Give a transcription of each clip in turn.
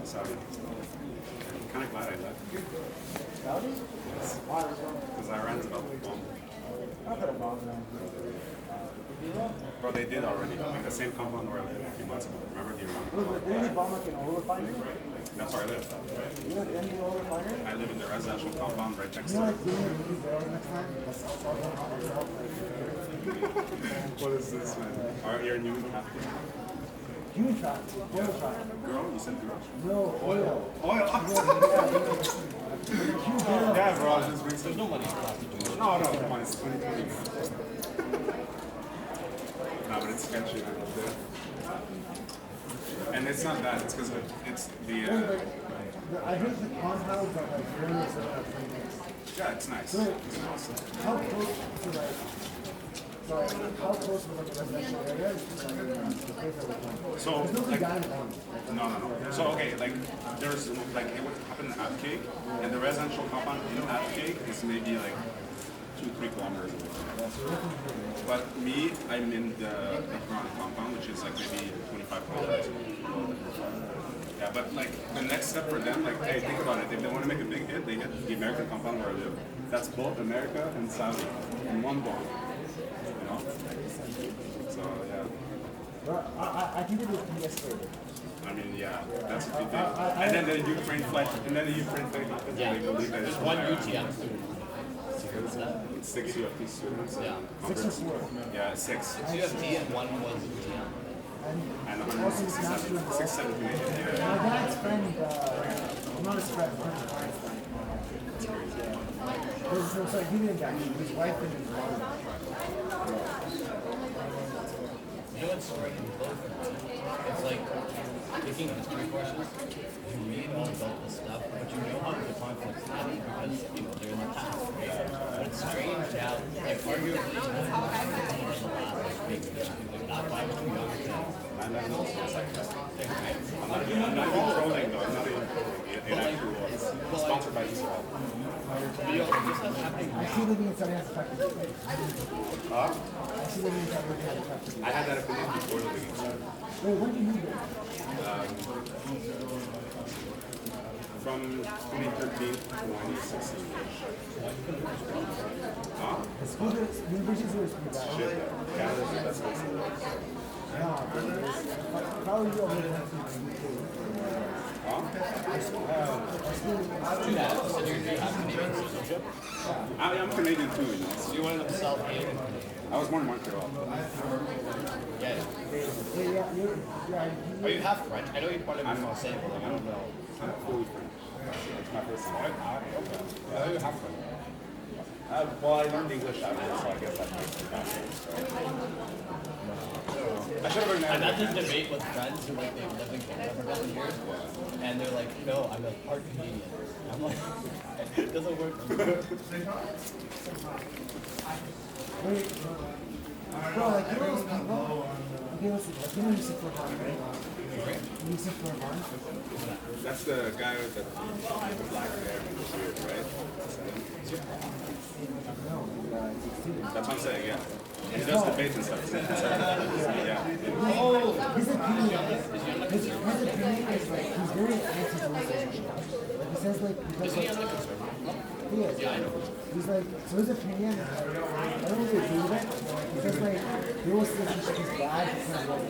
Saudi. I'm kind of glad I left. Saudi? Yes. Why? Because Iran's about to bomb. I've had a bomb around here. Bro, they did already. Like the same compound where I lived a few months ago. Remember the Iran? Didn't they bomb like an oil refinery? That's where I live. You know the oil refinery? I live in the residential compound right next You know to like it. doing it with barrels next time? That's all What is this, man? Are you a new Catholic? human traffic, oil traffic. Girl? You said girl? No, oil. Oil? Huge barrels. Yeah, bro. I was just researching. There's no money in prostitution. No, come on. It's 2020. No, but it's sketchy. And it's not that. It's because it's the... I heard the compounds are like very nice. yeah, it's nice. So, how close to like... Sorry, how close to like a residential area is to like the place that we're playing? So, There's no like... guy in one. No. So, okay, like, there's, like, it would happen in Abcake, and the residential compound in Abcake is maybe, like, 2-3 kilometers away. But me, I'm in the Quran compound, which is, like, maybe 25 kilometers away. Yeah, but, like, the next step for them, like, hey, think about it. If they want to make a big hit, they hit the American compound where I live. That's both America and Saudi in one bomb. You know? So, yeah. But I think it was de-escalated. I mean, yeah, that's a good thing. And then the Ukraine flight, happens, Yeah, and they believe that there's it's one from UTM student. It's 6 UFT students. Yeah. 6 or 4. Yeah, 6. UFT and one was UTM. And Also, it's not true. 6, 7 Canadian. My Yeah. dad's friend, not his friend, no, sorry, he didn't die. His wife and his mom. You know what's strange? It's like taking history courses. You read all about the stuff, but you know how the conflicts happen because they're in the past. Right? But it's strange now, like arguably, in the last big not by two younger kids. I'm not even trolling though. I'm not even trolling. It actually was. Sponsored by Israel. I see living in Saudi has affected you. Huh? I see living in Saudi has affected you. I had that opinion before the league started. Wait, when did you move there? From 2013 to 2016. Huh? The school, the universities were pretty bad. Shit, Canada's the best place in the world. Yeah, probably you already went to the UK. Huh? I'm Canadian too, you know. So you wanted them self-hating. I was born in Montreal. Yeah. Are you half French? I know you're part of the Francais, but like, I don't know. I'm fully French. It's my first time. Okay. I know you're half French. Well, I learned English after, so I guess that makes it better. I should have learned I've that. had this debate with friends who like they've lived in Canada for 7 years, and they're like, no, I'm a part Canadian. I'm like, it doesn't work. Bro, like, you know those people? Okay, listen, like, you know Yusuf Furhan, right? Yusuf Furhan? That's the guy with the black hair and the beard, right? No, it's student. That's what I'm saying, yeah. He does debates and stuff. Yeah. His opinion is like, he's very anti-globalization. Like, he says, like, because, like, he is. Yeah, I know. He's like, so his opinion, I don't really agree with it. He says, like, the US citizenship is bad because, like,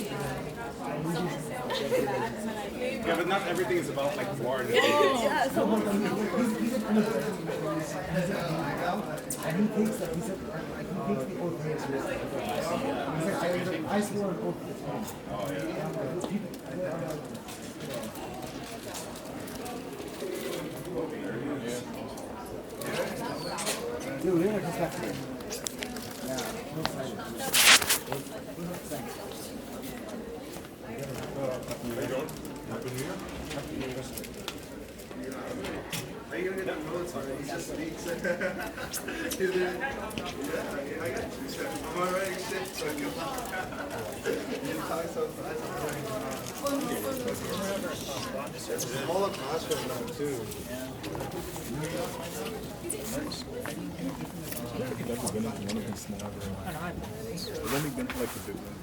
Yeah, but not everything is about like war and so, like, he's an immigrant. And he thinks that he takes the oath very seriously. He's like, I swore an oath to this man. oh yeah. And I'm like, people, dude, we never just got to it. Yeah, I'm excited. Thanks. How you doing? Happy New Year. Happy New Year. Are you gonna get that military? He just speaks. Is it? Yeah, I got you. So I'm already shit, so I can you talk so fast. All across from now too. I've never been into one of these now. I've only been to like the big one.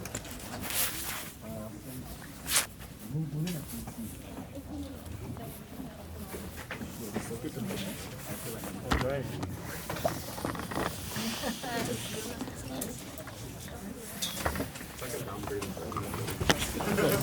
Wouldn't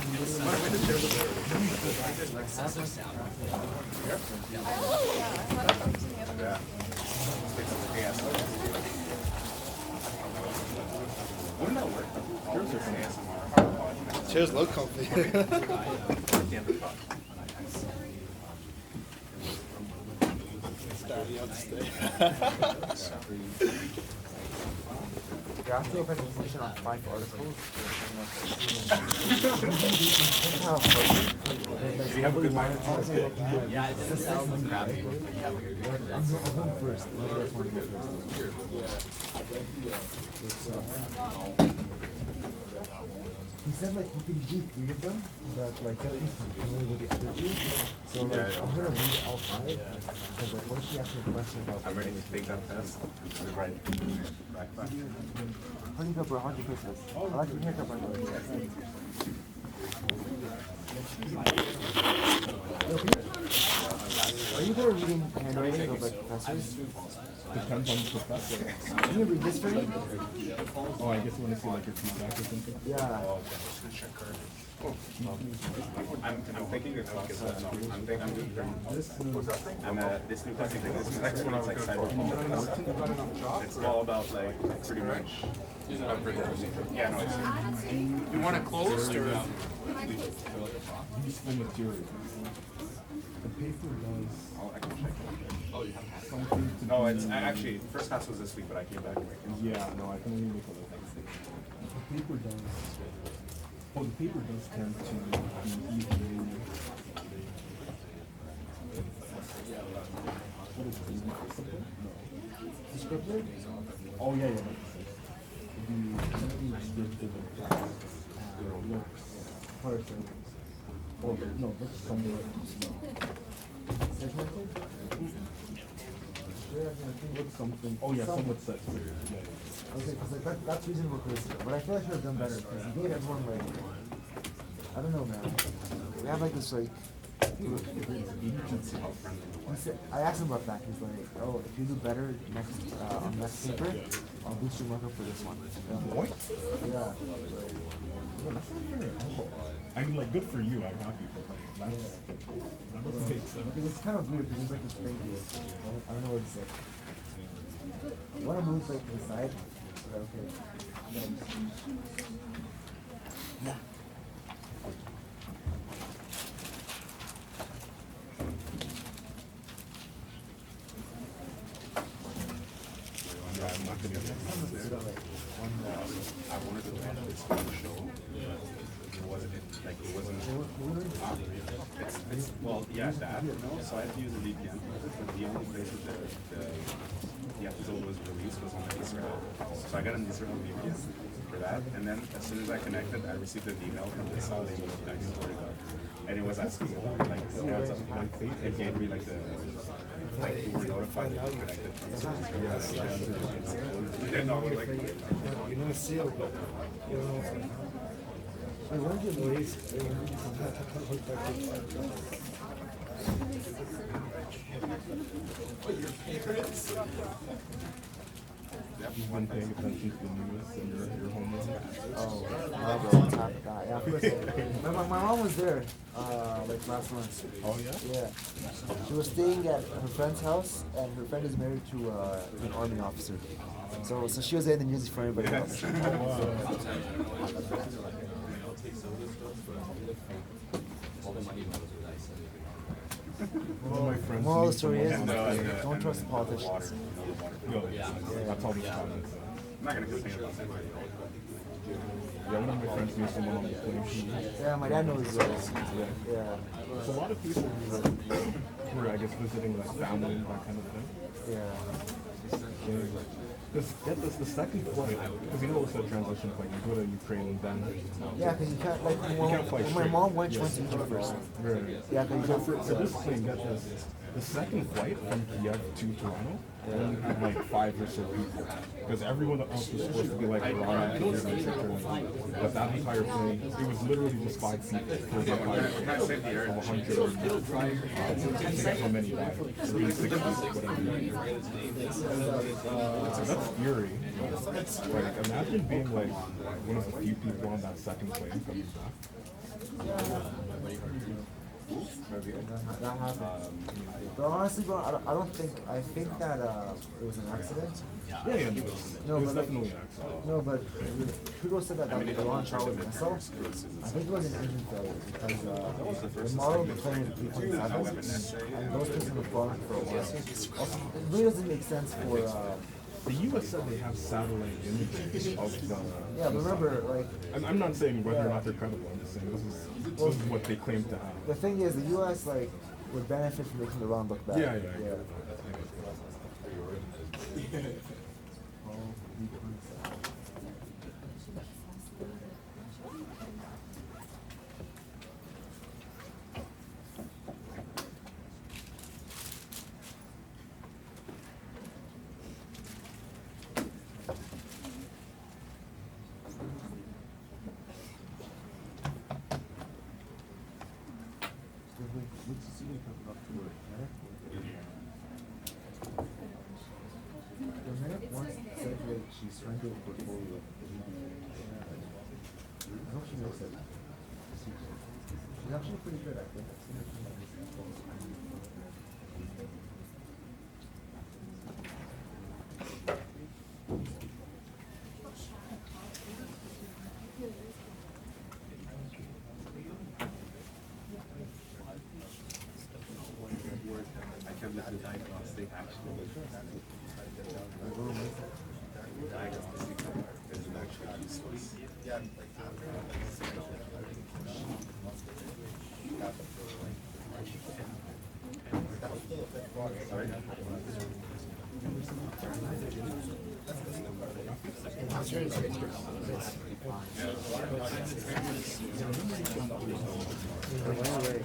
that work? ASMR. Chairs look comfy. After a presentation on 5 articles. Do you have a good mind? Yeah, it doesn't sound crappy. I'm going first. You guys want to go first? He said like you can do 3 of them, but like at least really with the other 2. So like I'm gonna read all 5 because like what if she asks me a question about? I'm ready to take that test. Right. Back. How do you go, bro? How'd you Christmas? I like your haircut, by the way. Are you there reading handwriting of like professors? Depends on the professor. Can you read this for me? Oh, I guess you want to see like your feedback or something? Yeah. I'm thinking it's like no, I'm doing I'm this new class thing. This next one is like cyberpunk. It's all about like pretty much. Yeah, no, it's. You want it closed or? Useful material. The paper does I can check. something to No, it's actually first class was this week, but I came back. Yeah, no, I can only make a little thing. The paper does. Oh, the paper does tend to be easily. What is it? No. Descriptor? Oh yeah, yeah. The descriptive looks, persons. Oh no, looks somewhat. Segmented? Looks something. Oh yeah, somewhat set. Yeah. Okay, because like that's reasonable criticism, but I feel like I should have done better because he gave everyone like, I don't know, man. We have like this like. He said, I asked him about that. He's like, oh, if you do better next on next paper, I'll boost your markup for this one. What? Yeah. That's not fair. I mean, like, good for you. I'm happy for him. That's. That doesn't make sense. It was kind of weird because he's like this crazy. I don't know what to say. You want to move like inside? Okay. Yeah. I'm not gonna get I wanted to watch this show. It wasn't like it wasn't. It's well, yeah, that. So I had to use a VPN. But the only place that the episode was released was on Israel. So I got an Israel VPN for that, and then as soon as I connected, I received an email from this how they moved next story, and it was asking about like it gave me like the. Like you were notified that you connected from the then I was like, You know, seal. You know, I wonder ways. one paying attention to the news and your homework. Oh, yeah, bro, what's happening? Yeah, of course. My mom was there, like last month. Oh yeah? Yeah. She was staying at her friend's house, and her friend is married to an army officer. So she was there in the news for everybody else. One of my friends. Moral of the needs story is, someone- don't trust the politicians. Yo, that's all these comments. I'm not gonna complain about that. Yeah, one of my friends knew someone on the plane. Yeah, my dad knows this. Yeah. There's a lot of people who are, I guess, visiting like family and that kind of thing. Yeah. Get this, the second flight, because you know it's a transition point. You go to Ukraine and then. Yeah, because you can't, like, when my mom went, she went to Egypt first. Right. Yeah, because you For this plane, get this. The second flight from Kiev to Toronto only had like 5 or so people. Because everyone else was supposed to be like Iran, but that entire plane, it was literally just 5 people for the entire plane. Of 100 or I think how many died. Maybe 60, whatever. That's scary. Like, imagine being like one of the few people on that second plane coming back. That happened. But honestly, bro, I think that it was an accident. Yeah, No, it was but like, definitely an accident. no, but Trudeau said that the launch was a missile. I think it was an engine failure because the model of the plane was B-27, and those things have been flying for a while. Also, it really doesn't make sense for. The U.S. said they have satellite images of the. Yeah, but remember, like. I'm not saying whether or not they're credible. I'm just saying this is what they claim to have. The thing is, the U.S. like would benefit from making Iran look bad. Yeah. She's trying to do a portfolio. I hope she makes it. She's actually pretty good, I think. I can't let the diagnostic actually diagnostic is actually useless. Sorry?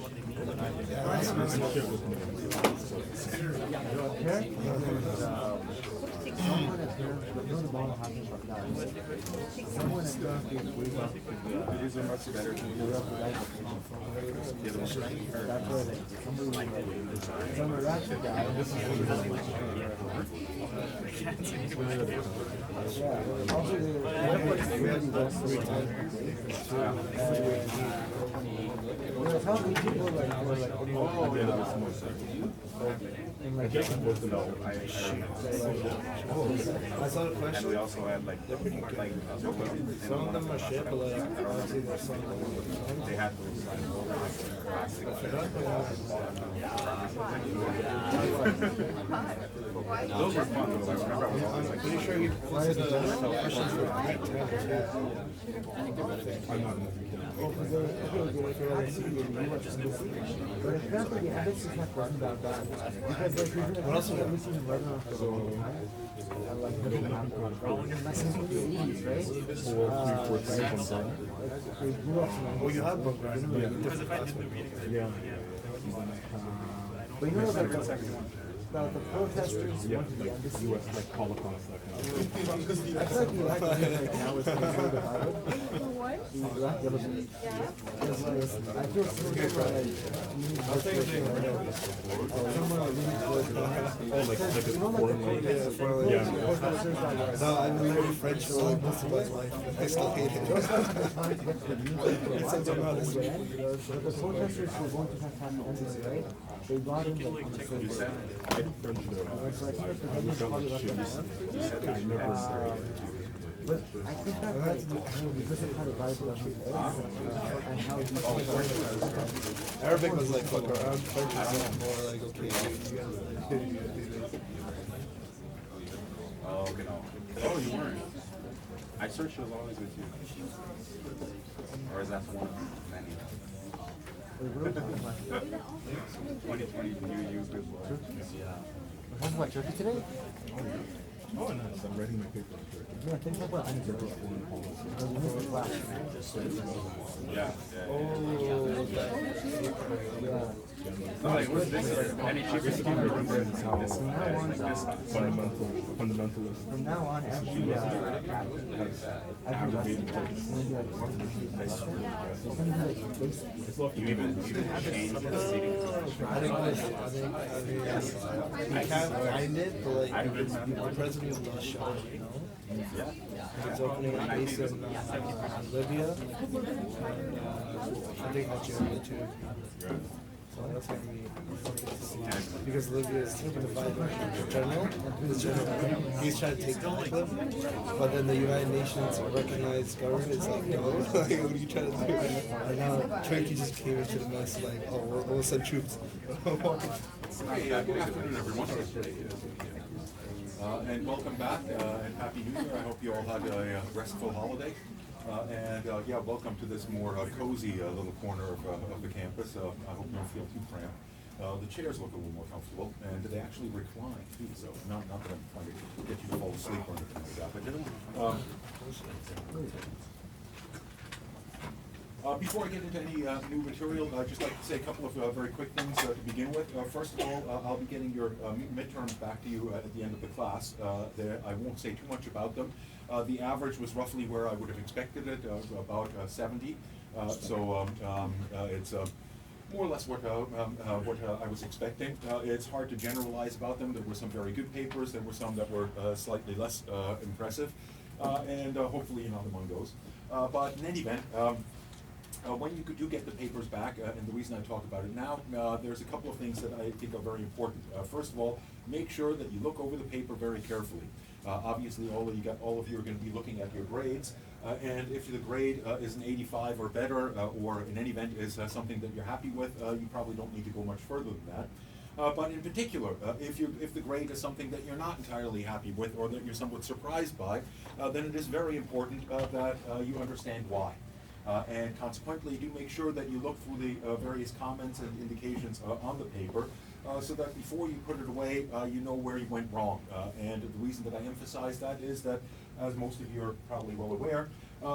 These are much better than the other I guess I'm supposed to know. I saw the question. And we also had like they're pretty good. Like Some of them are shit, but like honestly, there's some. they had those classic. Those were fun though. I remember I was always like, Pretty sure you posted the questions for I'm not in the But apparently the evidence is not wasn't that bad. Because like we've been everything in Lebanon for a long time. And like nothing happened. Since the 80s, right? They grew up from Well, you have book, right? Yeah. But you know that the protesters went to the embassy. U.S. like Holocaust, that kind of thing. I feel like the United States right now is pretty divided. Because like, I feel so like someone really close to us. Oh, like a foreign language? Yeah. No, I learned French for like most of my life. I still hate it. But the protesters were going to have the embassy, right? They got in like on the same day. So I think the government probably left them alone. But I think that that's because of how the Bible actually is and how these Arabic was like fuck around. French was like more like okay. oh, okay, no. Oh, you weren't. I searched it was always with you. Or is that one of many? 2020, you used it. Talking about Turkey today? Oh, nice. I'm writing my paper on Turkey. Yeah, think about Turkey. Because we missed the class. Yeah. Like, what's this? Any cheaper scheme or this How this fundamentalist From now on, every aggravated it's gonna be like one it's gonna be like basic. you even change the seating position. I think we can't find it, but like the president of the show, you know? It's opening a base in Libya, and I think Algeria too. So that's gonna be because Libya is taking the fight with the general. He's trying to take the clip, but then the United Nations recognized government is like, no, like, what are you trying to do? And now Turkey just came into the mess, like, oh, we'll send troops. Hey, good afternoon, everyone. And welcome back, and Happy New Year. I hope you all had a restful holiday. Yeah, welcome to this more cozy little corner of the campus. I hope you don't feel too cramped. The chairs look a little more comfortable, and they actually recline too, so not that I'm trying to get you to fall asleep or anything like that. But before I get into any new material, I'd just like to say a couple of very quick things to begin with. First of all, I'll be getting your midterms back to you at the end of the class. I won't say too much about them. The average was roughly where I would have expected it, about 70. It's more or less what I was expecting. It's hard to generalize about them. There were some very good papers. There were some that were slightly less impressive, and hopefully you're not among those. But in any event, when you do get the papers back, and the reason I talk about it now, there's a couple of things that I think are very important. First of all, make sure that you look over the paper very carefully. Obviously, all of you are going to be looking at your grades, and if the grade is an 85 or better, or in any event is something that you're happy with, you probably don't need to go much further than that. But in particular, if the grade is something that you're not entirely happy with, or that you're somewhat surprised by, then it is very important that you understand why. And consequently, do make sure that you look through the various comments and indications on the paper, so that before you put it away, you know where you went wrong. And the reason that I emphasize that is that, as most of you are probably well aware,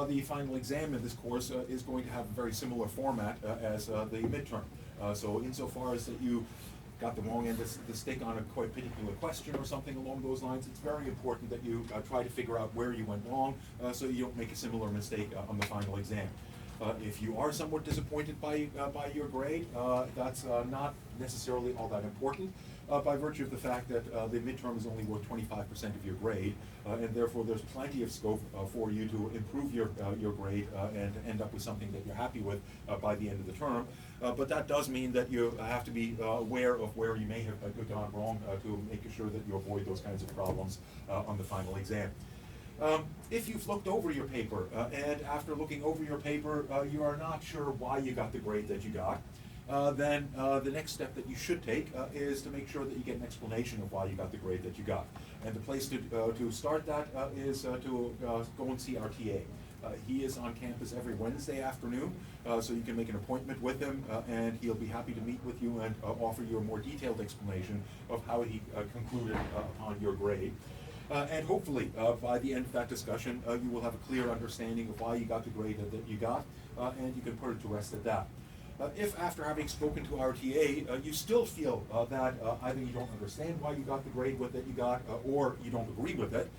the final exam in this course is going to have a very similar format as the midterm. So insofar as that you got the wrong end of the stick on a quite particular question or something along those lines, it's very important that you try to figure out where you went wrong, so you don't make a similar mistake on the final exam. If you are somewhat disappointed by your grade, that's not necessarily all that important, by virtue of the fact that the midterm is only worth 25% of your grade, and therefore there's plenty of scope for you to improve your grade and end up with something that you're happy with by the end of the term. But that does mean that you have to be aware of where you may have gone wrong to make sure that you avoid those kinds of problems on the final exam. If you've looked over your paper, and after looking over your paper, you are not sure why you got the grade that you got, then the next step that you should take is to make sure that you get an explanation of why you got the grade that you got. And the place to start that is to go and see our TA. He is on campus every Wednesday afternoon, so you can make an appointment with him, and he'll be happy to meet with you and offer you a more detailed explanation of how he concluded upon your grade. And hopefully, by the end of that discussion, you will have a clear understanding of why you got the grade that you got, and you can put it to rest at that. If after having spoken to our TA, you still feel that either you don't understand why you got the grade that you got, or you don't agree with it,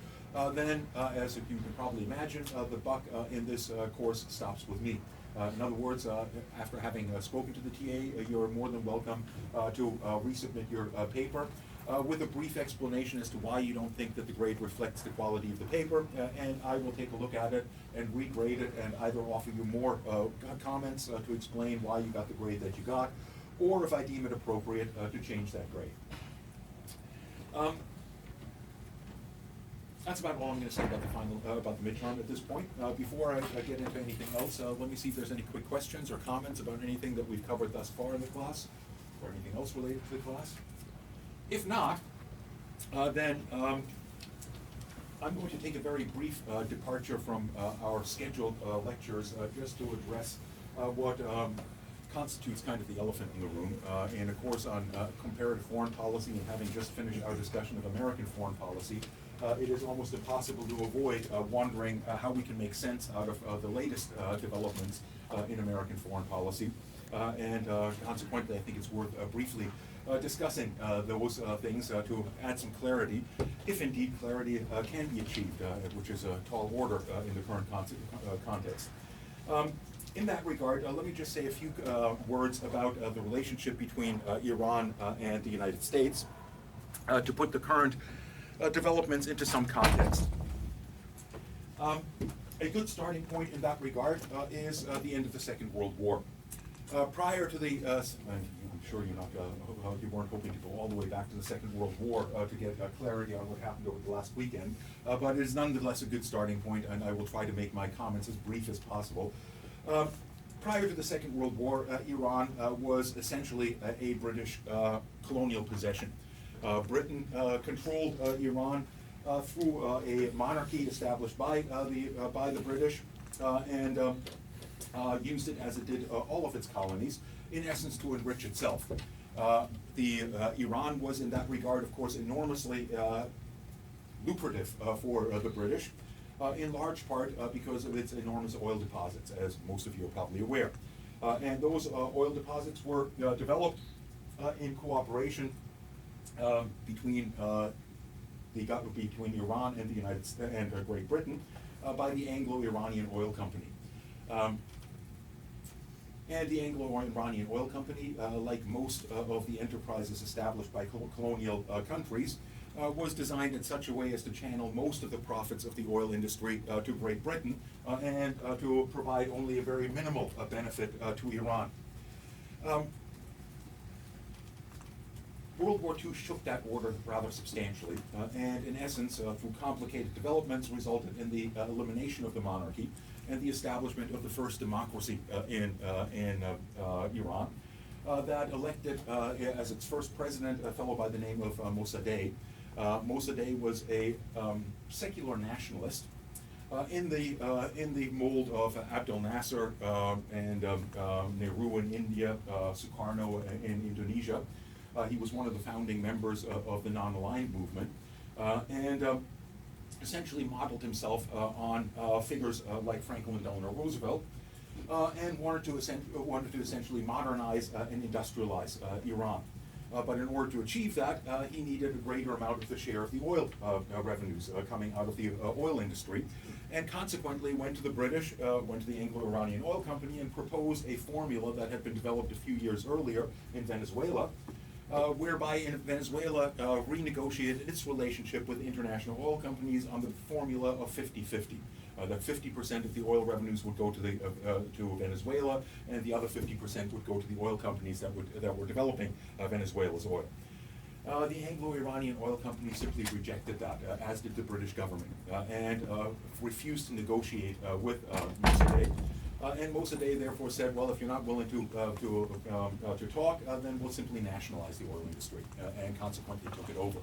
then, as you can probably imagine, the buck in this course stops with me. In other words, after having spoken to the TA, you're more than welcome to resubmit your paper with a brief explanation as to why you don't think that the grade reflects the quality of the paper, and I will take a look at it and regrade it and either offer you more comments to explain why you got the grade that you got, or if I deem it appropriate, to change that grade. That's about all I'm going to say about the midterm at this point. Before I get into anything else, let me see if there's any quick questions or comments about anything that we've covered thus far in the class, or anything else related to the class. If not, then I'm going to take a very brief departure from our scheduled lectures just to address what constitutes kind of the elephant in the room in a course on comparative foreign policy, and having just finished our discussion of American foreign policy. It is almost impossible to avoid wondering how we can make sense out of the latest developments in American foreign policy. And consequently, I think it's worth briefly discussing those things to add some clarity, if indeed clarity can be achieved, which is a tall order in the current context. In that regard, let me just say a few words about the relationship between Iran and the United States to put the current developments into some context. A good starting point in that regard is the end of the Second World War. Prior to the, I'm sure you're not, you weren't hoping to go all the way back to the Second World War to get clarity on what happened over the last weekend, but it is nonetheless a good starting point, and I will try to make my comments as brief as possible. Prior to the Second World War, Iran was essentially a British colonial possession. Britain controlled Iran through a monarchy established by the British, and used it as it did all of its colonies, in essence to enrich itself. Iran was in that regard, of course, enormously lucrative for the British, in large part because of its enormous oil deposits, as most of you are probably aware. And those oil deposits were developed in cooperation between Iran and the United States and Great Britain by the Anglo-Iranian Oil Company. And the Anglo-Iranian Oil Company, like most of the enterprises established by colonial countries, was designed in such a way as to channel most of the profits of the oil industry to Great Britain and to provide only a very minimal benefit to Iran. World War II shook that order rather substantially, and in essence, through complicated developments, resulted in the elimination of the monarchy and the establishment of the first democracy in Iran, that elected as its first president a fellow by the name of Mossadegh. Mossadegh was a secular nationalist in the mold of Abdel Nasser and Nehru in India, Sukarno in Indonesia. He was one of the founding members of the non-aligned movement, and essentially modeled himself on figures like Franklin Delano Roosevelt, and wanted to essentially modernize and industrialize Iran. But in order to achieve that, he needed a greater amount of the share of the oil revenues coming out of the oil industry, and consequently went to the British, went to the Anglo-Iranian Oil Company, and proposed a formula that had been developed a few years earlier in Venezuela, whereby in Venezuela renegotiated its relationship with international oil companies on the formula of 50-50. That 50% of the oil revenues would go to Venezuela, and the other 50% would go to the oil companies that were developing Venezuela's oil. The Anglo-Iranian Oil Company simply rejected that, as did the British government, and refused to negotiate with Mossadegh. And Mossadegh therefore said, well, if you're not willing to talk, then we'll simply nationalize the oil industry, and consequently took it over.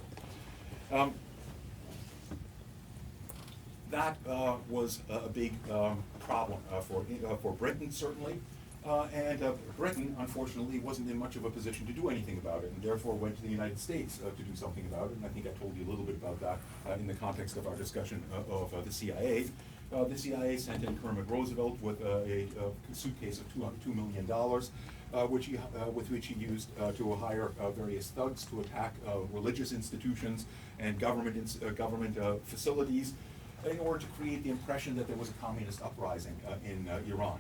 That was a big problem for Britain, certainly, and Britain, unfortunately, wasn't in much of a position to do anything about it, and therefore went to the United States to do something about it, and I think I told you a little bit about that in the context of our discussion of the CIA. The CIA sent in Kermit Roosevelt with a suitcase of $2 million, with which he used to hire various thugs to attack religious institutions and government facilities in order to create the impression that there was a communist uprising in Iran,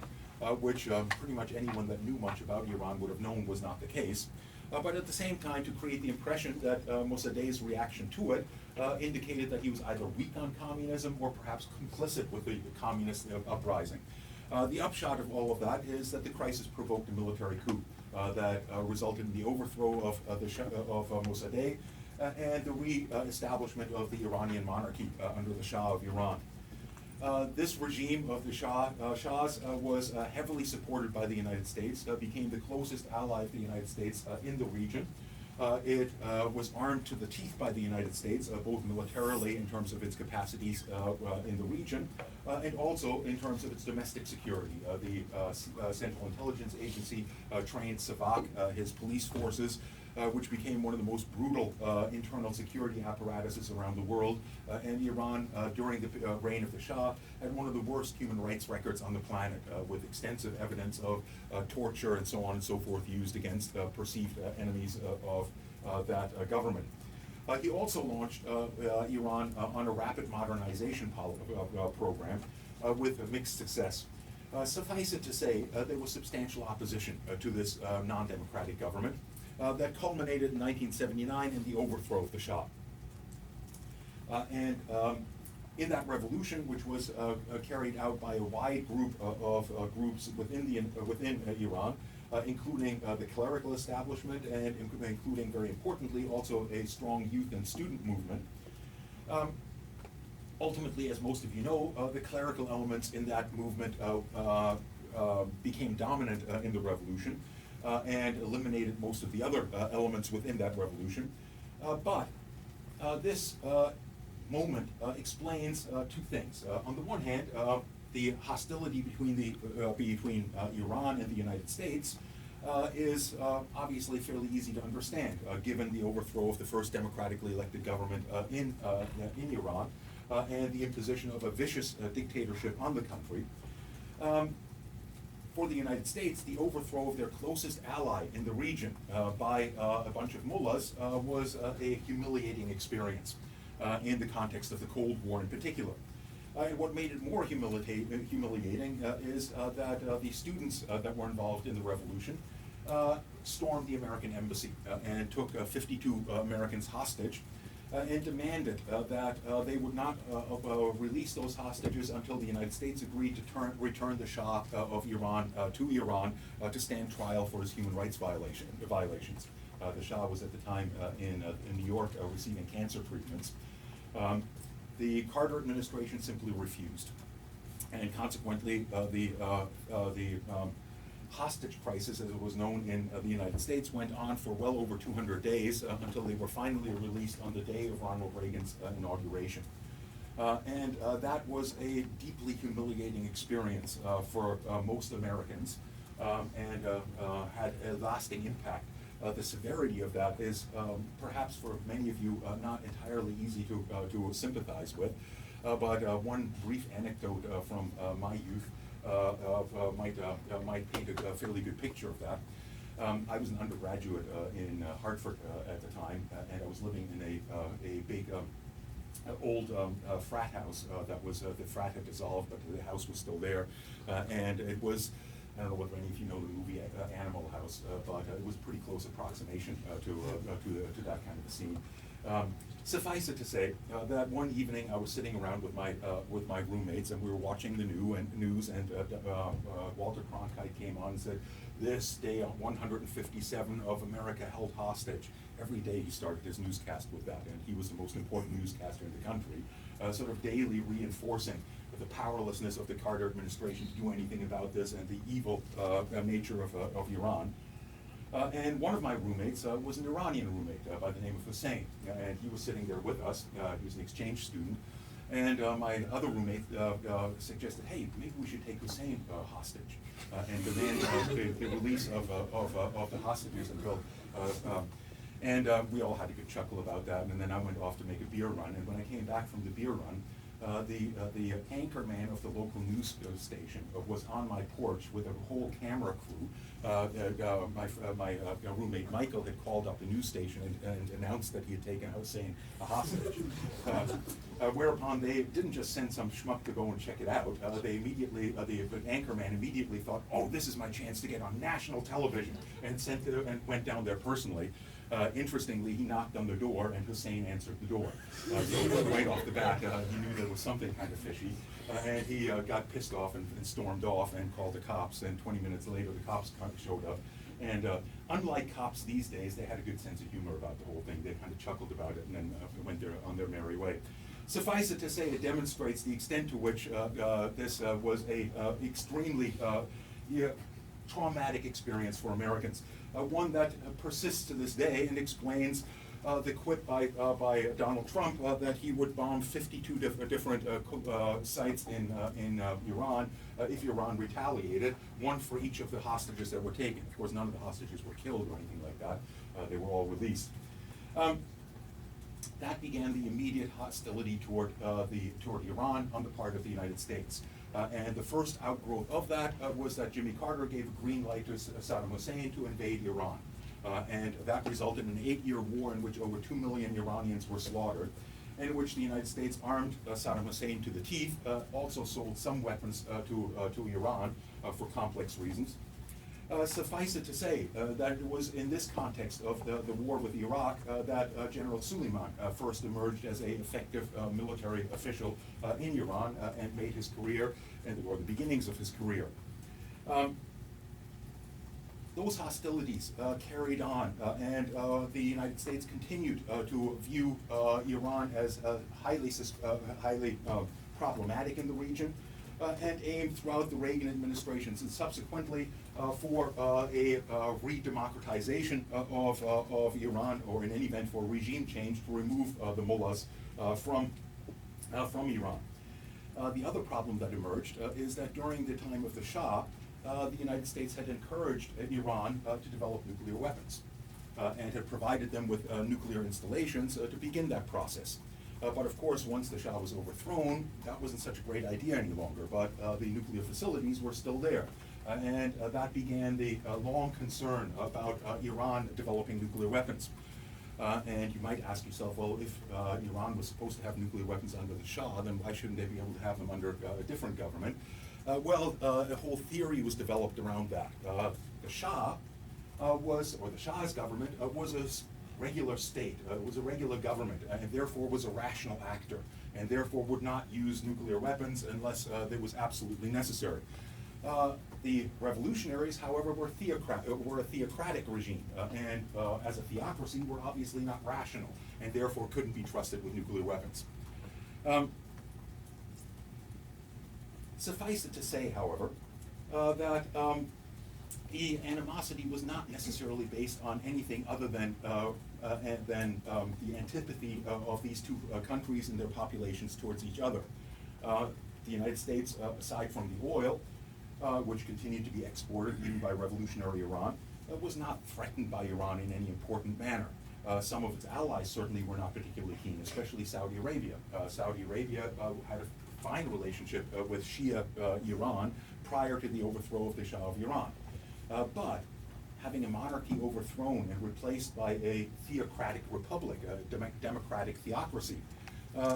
which pretty much anyone that knew much about Iran would have known was not the case. But at the same time, to create the impression that Mossadegh's reaction to it indicated that he was either weak on communism or perhaps complicit with the communist uprising. The upshot of all of that is that the crisis provoked a military coup that resulted in the overthrow of Mossadegh and the re-establishment of the Iranian monarchy under the Shah of Iran. This regime of the Shahs was heavily supported by the United States, became the closest ally of the United States in the region. It was armed to the teeth by the United States, both militarily in terms of its capacities in the region, and also in terms of its domestic security. The Central Intelligence Agency trained Savak, his police forces, which became one of the most brutal internal security apparatuses around the world. And Iran, during the reign of the Shah, had one of the worst human rights records on the planet, with extensive evidence of torture and so on and so forth used against perceived enemies of that government. He also launched Iran on a rapid modernization program with mixed success. Suffice it to say, there was substantial opposition to this non-democratic government that culminated in 1979 in the overthrow of the Shah. In that revolution, which was carried out by a wide group of groups within Iran, including the clerical establishment and including, very importantly, also a strong youth and student movement. Ultimately, as most of you know, the clerical elements in that movement became dominant in the revolution and eliminated most of the other elements within that revolution. But this moment explains two things. On the one hand, the hostility between Iran and the United States is obviously fairly easy to understand, given the overthrow of the first democratically elected government in Iran and the imposition of a vicious dictatorship on the country. For the United States, the overthrow of their closest ally in the region by a bunch of mullahs was a humiliating experience in the context of the Cold War in particular. And what made it more humiliating is that the students that were involved in the revolution stormed the American embassy and took 52 Americans hostage and demanded that they would not release those hostages until the United States agreed to return the Shah of Iran to Iran to stand trial for his human rights violations. The Shah was at the time in New York receiving cancer treatments. The Carter administration simply refused, and consequently, the hostage crisis, as it was known in the United States, went on for well over 200 days until they were finally released on the day of Ronald Reagan's inauguration. And that was a deeply humiliating experience for most Americans, and had a lasting impact. The severity of that is perhaps for many of you not entirely easy to sympathize with, but one brief anecdote from my youth might paint a fairly good picture of that. I was an undergraduate in Hartford at the time, and I was living in a big old frat house that was, the frat had dissolved, but the house was still there, and it was, I don't know whether any of you know the movie Animal House, but it was a pretty close approximation to that kind of a scene. Suffice it to say that one evening I was sitting around with my roommates, and we were watching the news, and Walter Cronkite came on and said, "This day 157 of America held hostage." Every day he started his newscast with that, and he was the most important newscaster in the country, sort of daily reinforcing the powerlessness of the Carter administration to do anything about this and the evil nature of Iran. And one of my roommates was an Iranian roommate by the name of Hussein, and he was sitting there with us. He was an exchange student, and my other roommate suggested, "Hey, maybe we should take Hussein hostage and demand the release of the hostages until." And we all had a good chuckle about that. And then I went off to make a beer run. And when I came back from the beer run, the anchor man of the local news station was on my porch with a whole camera crew. My roommate Michael had called up the news station and announced that he had taken Hussein a hostage. Whereupon they didn't just send some schmuck to go and check it out. They immediately, the anchor man immediately thought, "Oh, this is my chance to get on national television," and went down there personally. Interestingly, he knocked on the door, and Hussein answered the door. So right off the bat, he knew there was something kind of fishy, and he got pissed off and stormed off and called the cops. And 20 minutes later, the cops showed up. And unlike cops these days, they had a good sense of humor about the whole thing. They kind of chuckled about it and then went on their merry way. Suffice it to say, it demonstrates the extent to which this was a extremely traumatic experience for Americans. One that persists to this day and explains the quip by Donald Trump that he would bomb 52 different sites in Iran if Iran retaliated, one for each of the hostages that were taken. Of course, none of the hostages were killed or anything like that. They were all released. That began the immediate hostility toward Iran on the part of the United States. And the first outgrowth of that was that Jimmy Carter gave a green light to Saddam Hussein to invade Iran. And that resulted in an 8-year war in which over 2 million Iranians were slaughtered, and in which the United States armed Saddam Hussein to the teeth, also sold some weapons to Iran for complex reasons. Suffice it to say that it was in this context of the war with Iraq that General Suleiman first emerged as an effective military official in Iran and made his career, or the beginnings of his career. Those hostilities carried on, and the United States continued to view Iran as highly problematic in the region, and aimed throughout the Reagan administrations and subsequently for a re-democratization of Iran, or in any event for regime change to remove the mullahs from Iran. The other problem that emerged is that during the time of the Shah, the United States had encouraged Iran to develop nuclear weapons and had provided them with nuclear installations to begin that process. But of course, once the Shah was overthrown, that wasn't such a great idea any longer, but the nuclear facilities were still there. And that began the long concern about Iran developing nuclear weapons. And you might ask yourself, well, if Iran was supposed to have nuclear weapons under the Shah, then why shouldn't they be able to have them under a different government? A whole theory was developed around that. The Shah or the Shah's government was a regular state, was a regular government, and therefore was a rational actor, and therefore would not use nuclear weapons unless it was absolutely necessary. The revolutionaries, however, were a theocratic regime, and as a theocracy were obviously not rational, and therefore couldn't be trusted with nuclear weapons. Suffice it to say, however, that the animosity was not necessarily based on anything other than the antipathy of these two countries and their populations towards each other. The United States, aside from the oil, which continued to be exported even by revolutionary Iran, was not threatened by Iran in any important manner. Some of its allies certainly were not particularly keen, especially Saudi Arabia. Saudi Arabia had a fine relationship with Shia Iran prior to the overthrow of the Shah of Iran. But having a monarchy overthrown and replaced by a theocratic republic, a democratic theocracy,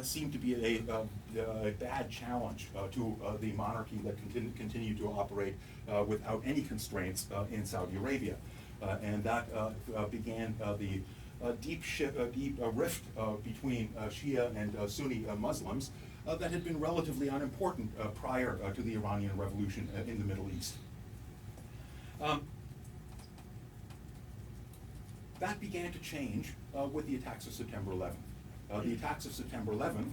seemed to be a bad challenge to the monarchy that continued to operate without any constraints in Saudi Arabia. And that began the deep rift between Shia and Sunni Muslims that had been relatively unimportant prior to the Iranian Revolution in the Middle East. That began to change with the attacks of September 11th. The attacks of September 11th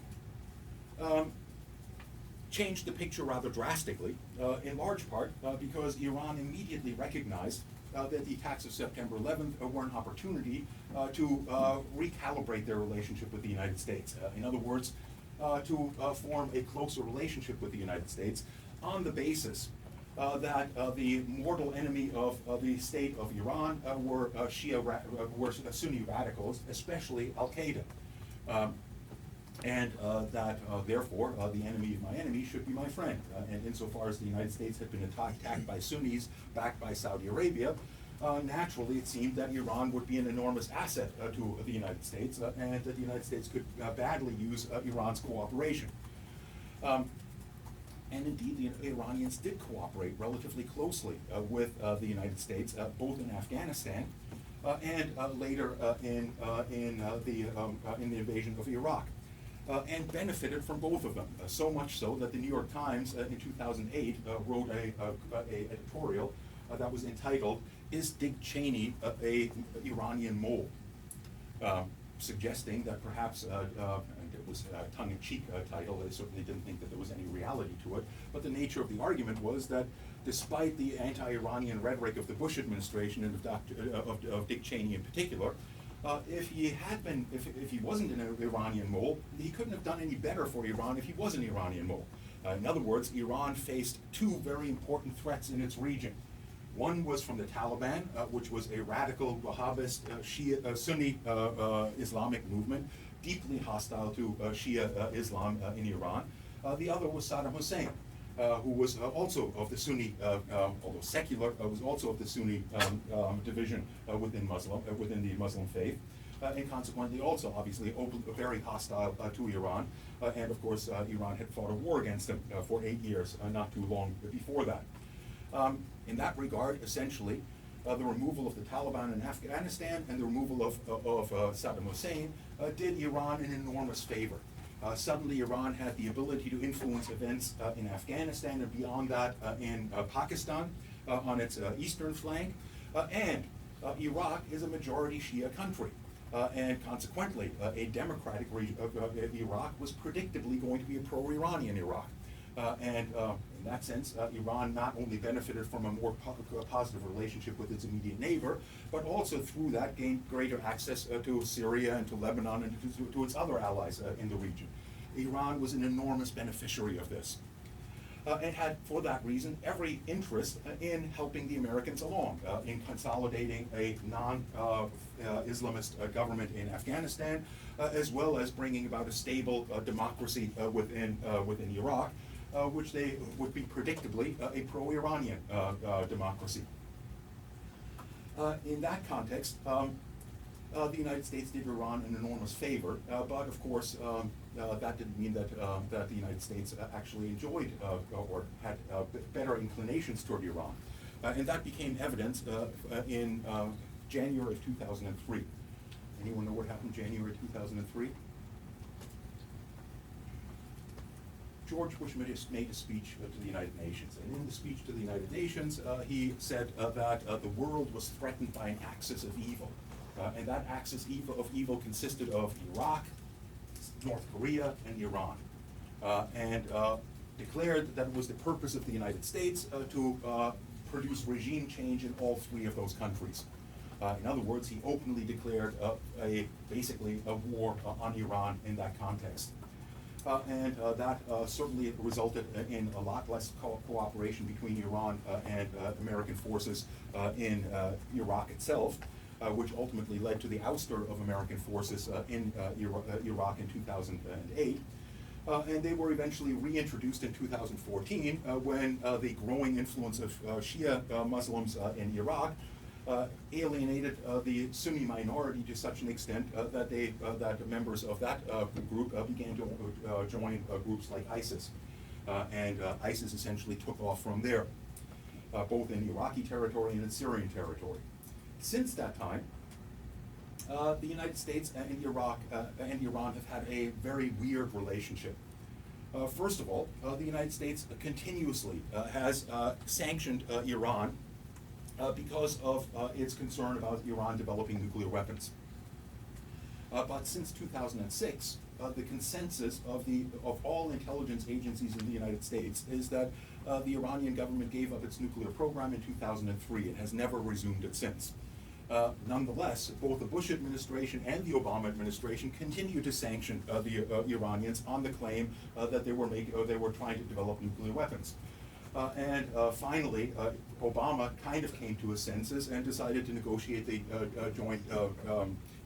changed the picture rather drastically, in large part because Iran immediately recognized that the attacks of September 11th were an opportunity to recalibrate their relationship with the United States. In other words, to form a closer relationship with the United States on the basis that the mortal enemy of the state of Iran were Sunni radicals, especially Al-Qaeda. And that therefore the enemy of my enemy should be my friend. And insofar as the United States had been attacked by Sunnis backed by Saudi Arabia, naturally it seemed that Iran would be an enormous asset to the United States, and that the United States could badly use Iran's cooperation. And indeed, the Iranians did cooperate relatively closely with the United States, both in Afghanistan and later in the invasion of Iraq, and benefited from both of them. So much so that the New York Times in 2008 wrote a editorial that was entitled, "Is Dick Cheney a Iranian mole?" Suggesting that perhaps, and it was a tongue-in-cheek title, they certainly didn't think that there was any reality to it, but the nature of the argument was that despite the anti-Iranian rhetoric of the Bush administration and of Dick Cheney in particular, If he wasn't an Iranian mole, he couldn't have done any better for Iran if he was an Iranian mole. In other words, Iran faced two very important threats in its region. One was from the Taliban, which was a radical Wahhabist Sunni Islamic movement, deeply hostile to Shia Islam in Iran. The other was Saddam Hussein, who was also of the Sunni, although secular, was also of the Sunni division within the Muslim faith, and consequently also obviously very hostile to Iran. And of course, Iran had fought a war against him for 8 years, not too long before that. In that regard, essentially, the removal of the Taliban in Afghanistan and the removal of Saddam Hussein did Iran an enormous favor. Suddenly, Iran had the ability to influence events in Afghanistan and beyond that in Pakistan on its eastern flank. And Iraq is a majority Shia country. And consequently, a democratic Iraq was predictably going to be a pro-Iranian Iraq. And in that sense, Iran not only benefited from a more positive relationship with its immediate neighbor, but also through that gained greater access to Syria and to Lebanon and to its other allies in the region. Iran was an enormous beneficiary of this. And had, for that reason, every interest in helping the Americans along, in consolidating a non-Islamist government in Afghanistan, as well as bringing about a stable democracy within Iraq, which they would be predictably a pro-Iranian democracy. In that context, the United States did Iran an enormous favor, but of course that didn't mean that the United States actually enjoyed or had better inclinations toward Iran. And that became evident in January of 2003. Anyone know what happened in January 2003? George Bush made a speech to the United Nations. And in the speech to the United Nations, he said that the world was threatened by an axis of evil. And that axis of evil consisted of Iraq, North Korea, and Iran. And declared that it was the purpose of the United States to produce regime change in all three of those countries. In other words, he openly declared basically a war on Iran in that context. And that certainly resulted in a lot less cooperation between Iran and American forces in Iraq itself, which ultimately led to the ouster of American forces in Iraq in 2008. And they were eventually reintroduced in 2014 when the growing influence of Shia Muslims in Iraq alienated the Sunni minority to such an extent that members of that group began to join groups like ISIS. And ISIS essentially took off from there, both in Iraqi territory and in Syrian territory. Since that time, the United States and Iraq and Iran have had a very weird relationship. First of all, the United States continuously has sanctioned Iran because of its concern about Iran developing nuclear weapons. But since 2006, the consensus of all intelligence agencies in the United States is that the Iranian government gave up its nuclear program in 2003 and has never resumed it since. Nonetheless, both the Bush administration and the Obama administration continue to sanction the Iranians on the claim that they were trying to develop nuclear weapons. And finally, Obama kind of came to his senses and decided to negotiate the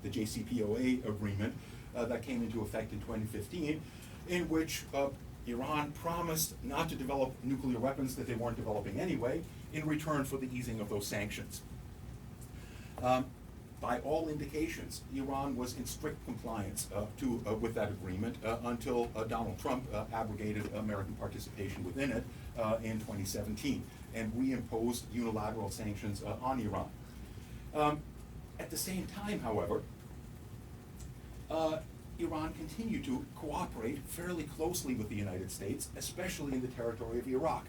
the JCPOA agreement that came into effect in 2015, in which Iran promised not to develop nuclear weapons that they weren't developing anyway, in return for the easing of those sanctions. By all indications, Iran was in strict compliance with that agreement until Donald Trump abrogated American participation within it in 2017 and reimposed unilateral sanctions on Iran. At the same time, however, Iran continued to cooperate fairly closely with the United States, especially in the territory of Iraq.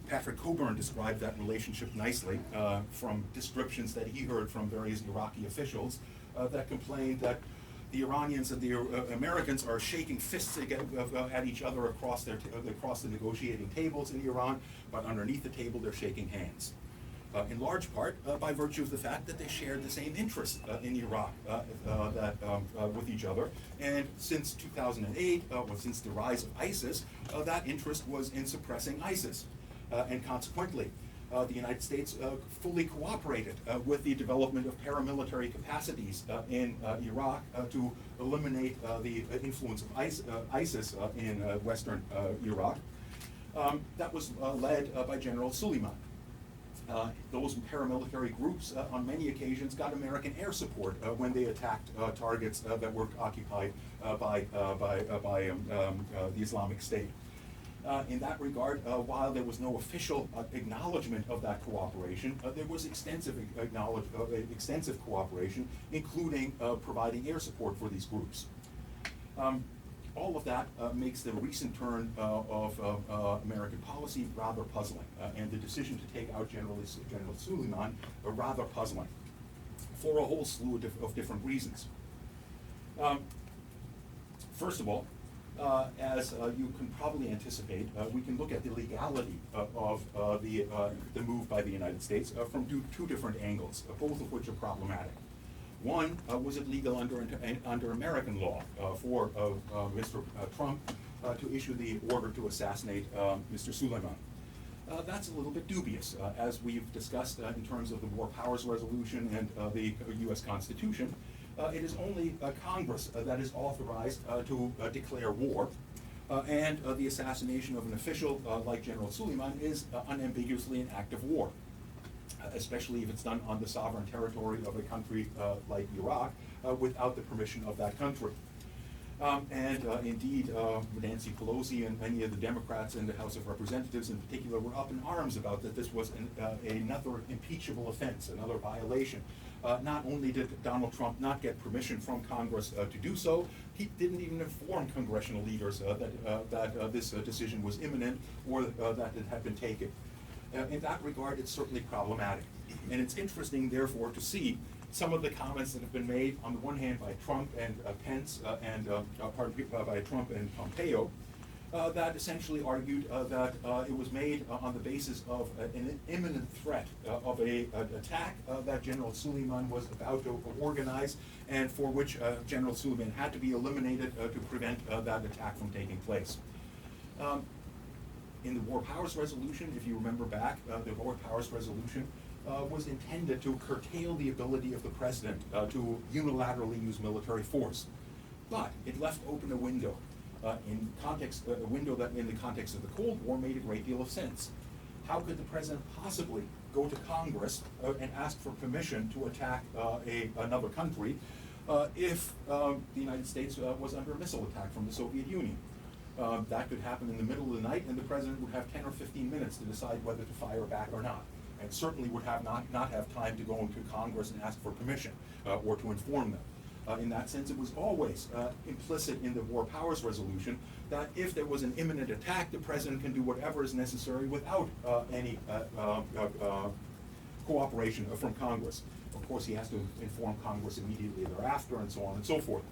Patrick Coburn described that relationship nicely from descriptions that he heard from various Iraqi officials that complained that the Iranians and the Americans are shaking fists at each other across the negotiating tables in Iran, but underneath the table they're shaking hands. in large part by virtue of the fact that they shared the same interests in Iraq with each other. And since 2008, since the rise of ISIS, that interest was in suppressing ISIS. And consequently, the United States fully cooperated with the development of paramilitary capacities in Iraq to eliminate the influence of ISIS in western Iraq. That was led by General Suleiman. Those paramilitary groups on many occasions got American air support when they attacked targets that were occupied by the Islamic State. In that regard, while there was no official acknowledgement of that cooperation, there was extensive cooperation, including providing air support for these groups. All of that makes the recent turn of American policy rather puzzling, and the decision to take out General Suleiman rather puzzling, for a whole slew of different reasons. First of all, as you can probably anticipate, we can look at the legality of the move by the United States from two different angles, both of which are problematic. One, was it legal under American law for Mr. Trump to issue the order to assassinate Mr. Suleiman? That's a little bit dubious, as we've discussed in terms of the War Powers Resolution and the U.S. Constitution. It is only Congress that is authorized to declare war, and the assassination of an official like General Suleiman is unambiguously an act of war, especially if it's done on the sovereign territory of a country like Iraq without the permission of that country. Indeed, Nancy Pelosi and many of the Democrats in the House of Representatives in particular were up in arms about that this was another impeachable offense, another violation. Not only did Donald Trump not get permission from Congress to do so, he didn't even inform congressional leaders that this decision was imminent or that it had been taken. In that regard, it's certainly problematic. And it's interesting, therefore, to see some of the comments that have been made, on the one hand, by Trump and Pence, by Trump and Pompeo, that essentially argued that it was made on the basis of an imminent threat of an attack that General Suleiman was about to organize, and for which General Suleiman had to be eliminated to prevent that attack from taking place. In the War Powers Resolution, if you remember back, the War Powers Resolution was intended to curtail the ability of the president to unilaterally use military force. But it left open a window, a window that in the context of the Cold War made a great deal of sense. How could the president possibly go to Congress and ask for permission to attack another country if the United States was under a missile attack from the Soviet Union? That could happen in the middle of the night, and the president would have 10 or 15 minutes to decide whether to fire back or not, and certainly would have not have time to go into Congress and ask for permission or to inform them. In that sense, it was always implicit in the War Powers Resolution that if there was an imminent attack, the president can do whatever is necessary without any cooperation from Congress. Of course, he has to inform Congress immediately thereafter, and so on and so forth.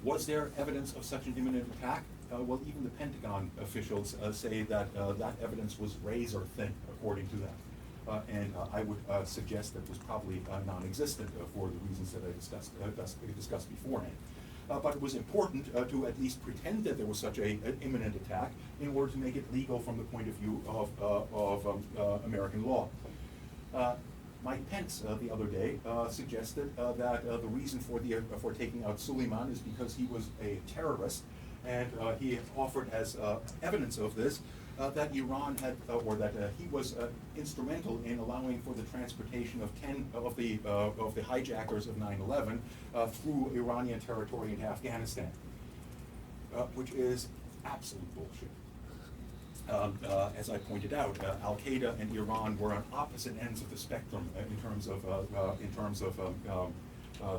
Was there evidence of such an imminent attack? Well, even the Pentagon officials say that that evidence was razor thin, according to them. And I would suggest that it was probably non-existent for the reasons that I discussed beforehand. But it was important to at least pretend that there was such an imminent attack in order to make it legal from the point of view of American law. Mike Pence the other day suggested that the reason for taking out Suleiman is because he was a terrorist, and he offered as evidence of this that Iran had, or that he was instrumental in allowing for the transportation of 10 of the hijackers of 9/11 through Iranian territory into Afghanistan, which is absolute bullshit. As I pointed out, Al-Qaeda and Iran were on opposite ends of the spectrum in terms of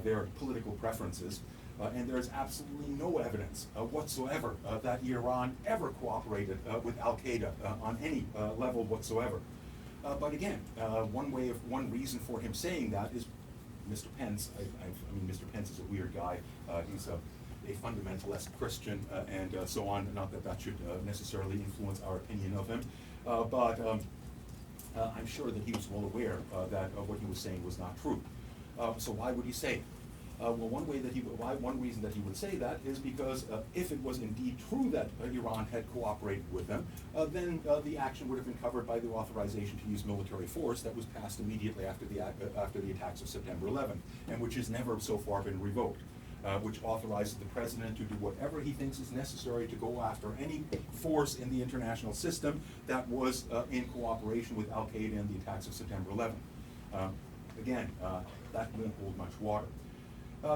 their political preferences. And there's absolutely no evidence whatsoever that Iran ever cooperated with Al-Qaeda on any level whatsoever. But again, one reason for him saying that is Mr. Pence. I mean, Mr. Pence is a weird guy. He's a fundamentalist Christian and so on. Not that that should necessarily influence our opinion of him. But I'm sure that he was well aware that what he was saying was not true. So why would he say it? Well, one reason that he would say that is because if it was indeed true that Iran had cooperated with them, then the action would have been covered by the authorization to use military force that was passed immediately after the attacks of September 11, and which has never so far been revoked. Which authorizes the president to do whatever he thinks is necessary to go after any force in the international system that was in cooperation with Al-Qaeda in the attacks of September 11. Again, that won't hold much water.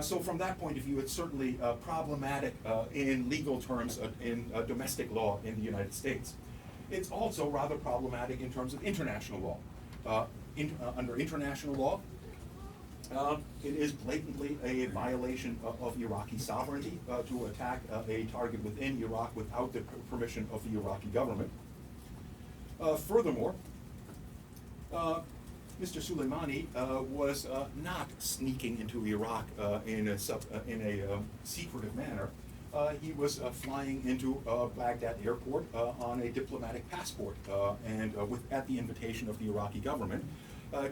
So from that point of view, it's certainly problematic in legal terms in domestic law in the United States. It's also rather problematic in terms of international law. Under international law, it is blatantly a violation of Iraqi sovereignty to attack a target within Iraq without the permission of the Iraqi government. Furthermore, Mr. Soleimani was not sneaking into Iraq in a secretive manner. He was flying into Baghdad airport on a diplomatic passport and at the invitation of the Iraqi government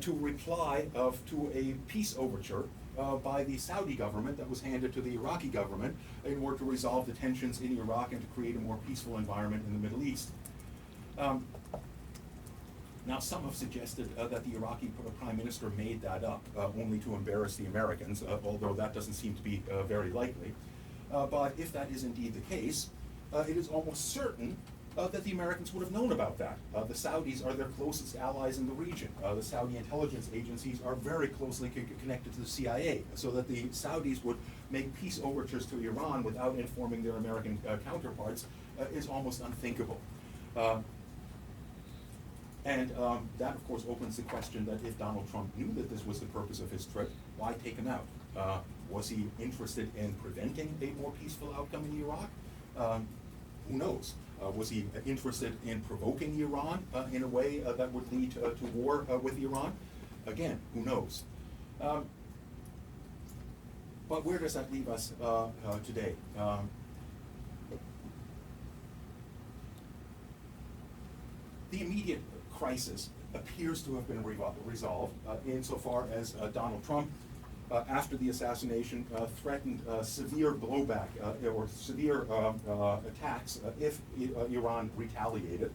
to reply to a peace overture by the Saudi government that was handed to the Iraqi government in order to resolve the tensions in Iraq and to create a more peaceful environment in the Middle East. Now, some have suggested that the Iraqi prime minister made that up only to embarrass the Americans, although that doesn't seem to be very likely. But if that is indeed the case, it is almost certain that the Americans would have known about that. The Saudis are their closest allies in the region. The Saudi intelligence agencies are very closely connected to the CIA, so that the Saudis would make peace overtures to Iran without informing their American counterparts is almost unthinkable. And that, of course, opens the question that if Donald Trump knew that this was the purpose of his trip, why take him out? Was he interested in preventing a more peaceful outcome in Iraq? Who knows? Was he interested in provoking Iran in a way that would lead to war with Iran? Again, who knows? But where does that leave us today? The immediate crisis appears to have been resolved insofar as Donald Trump, after the assassination, threatened severe blowback or severe attacks if Iran retaliated.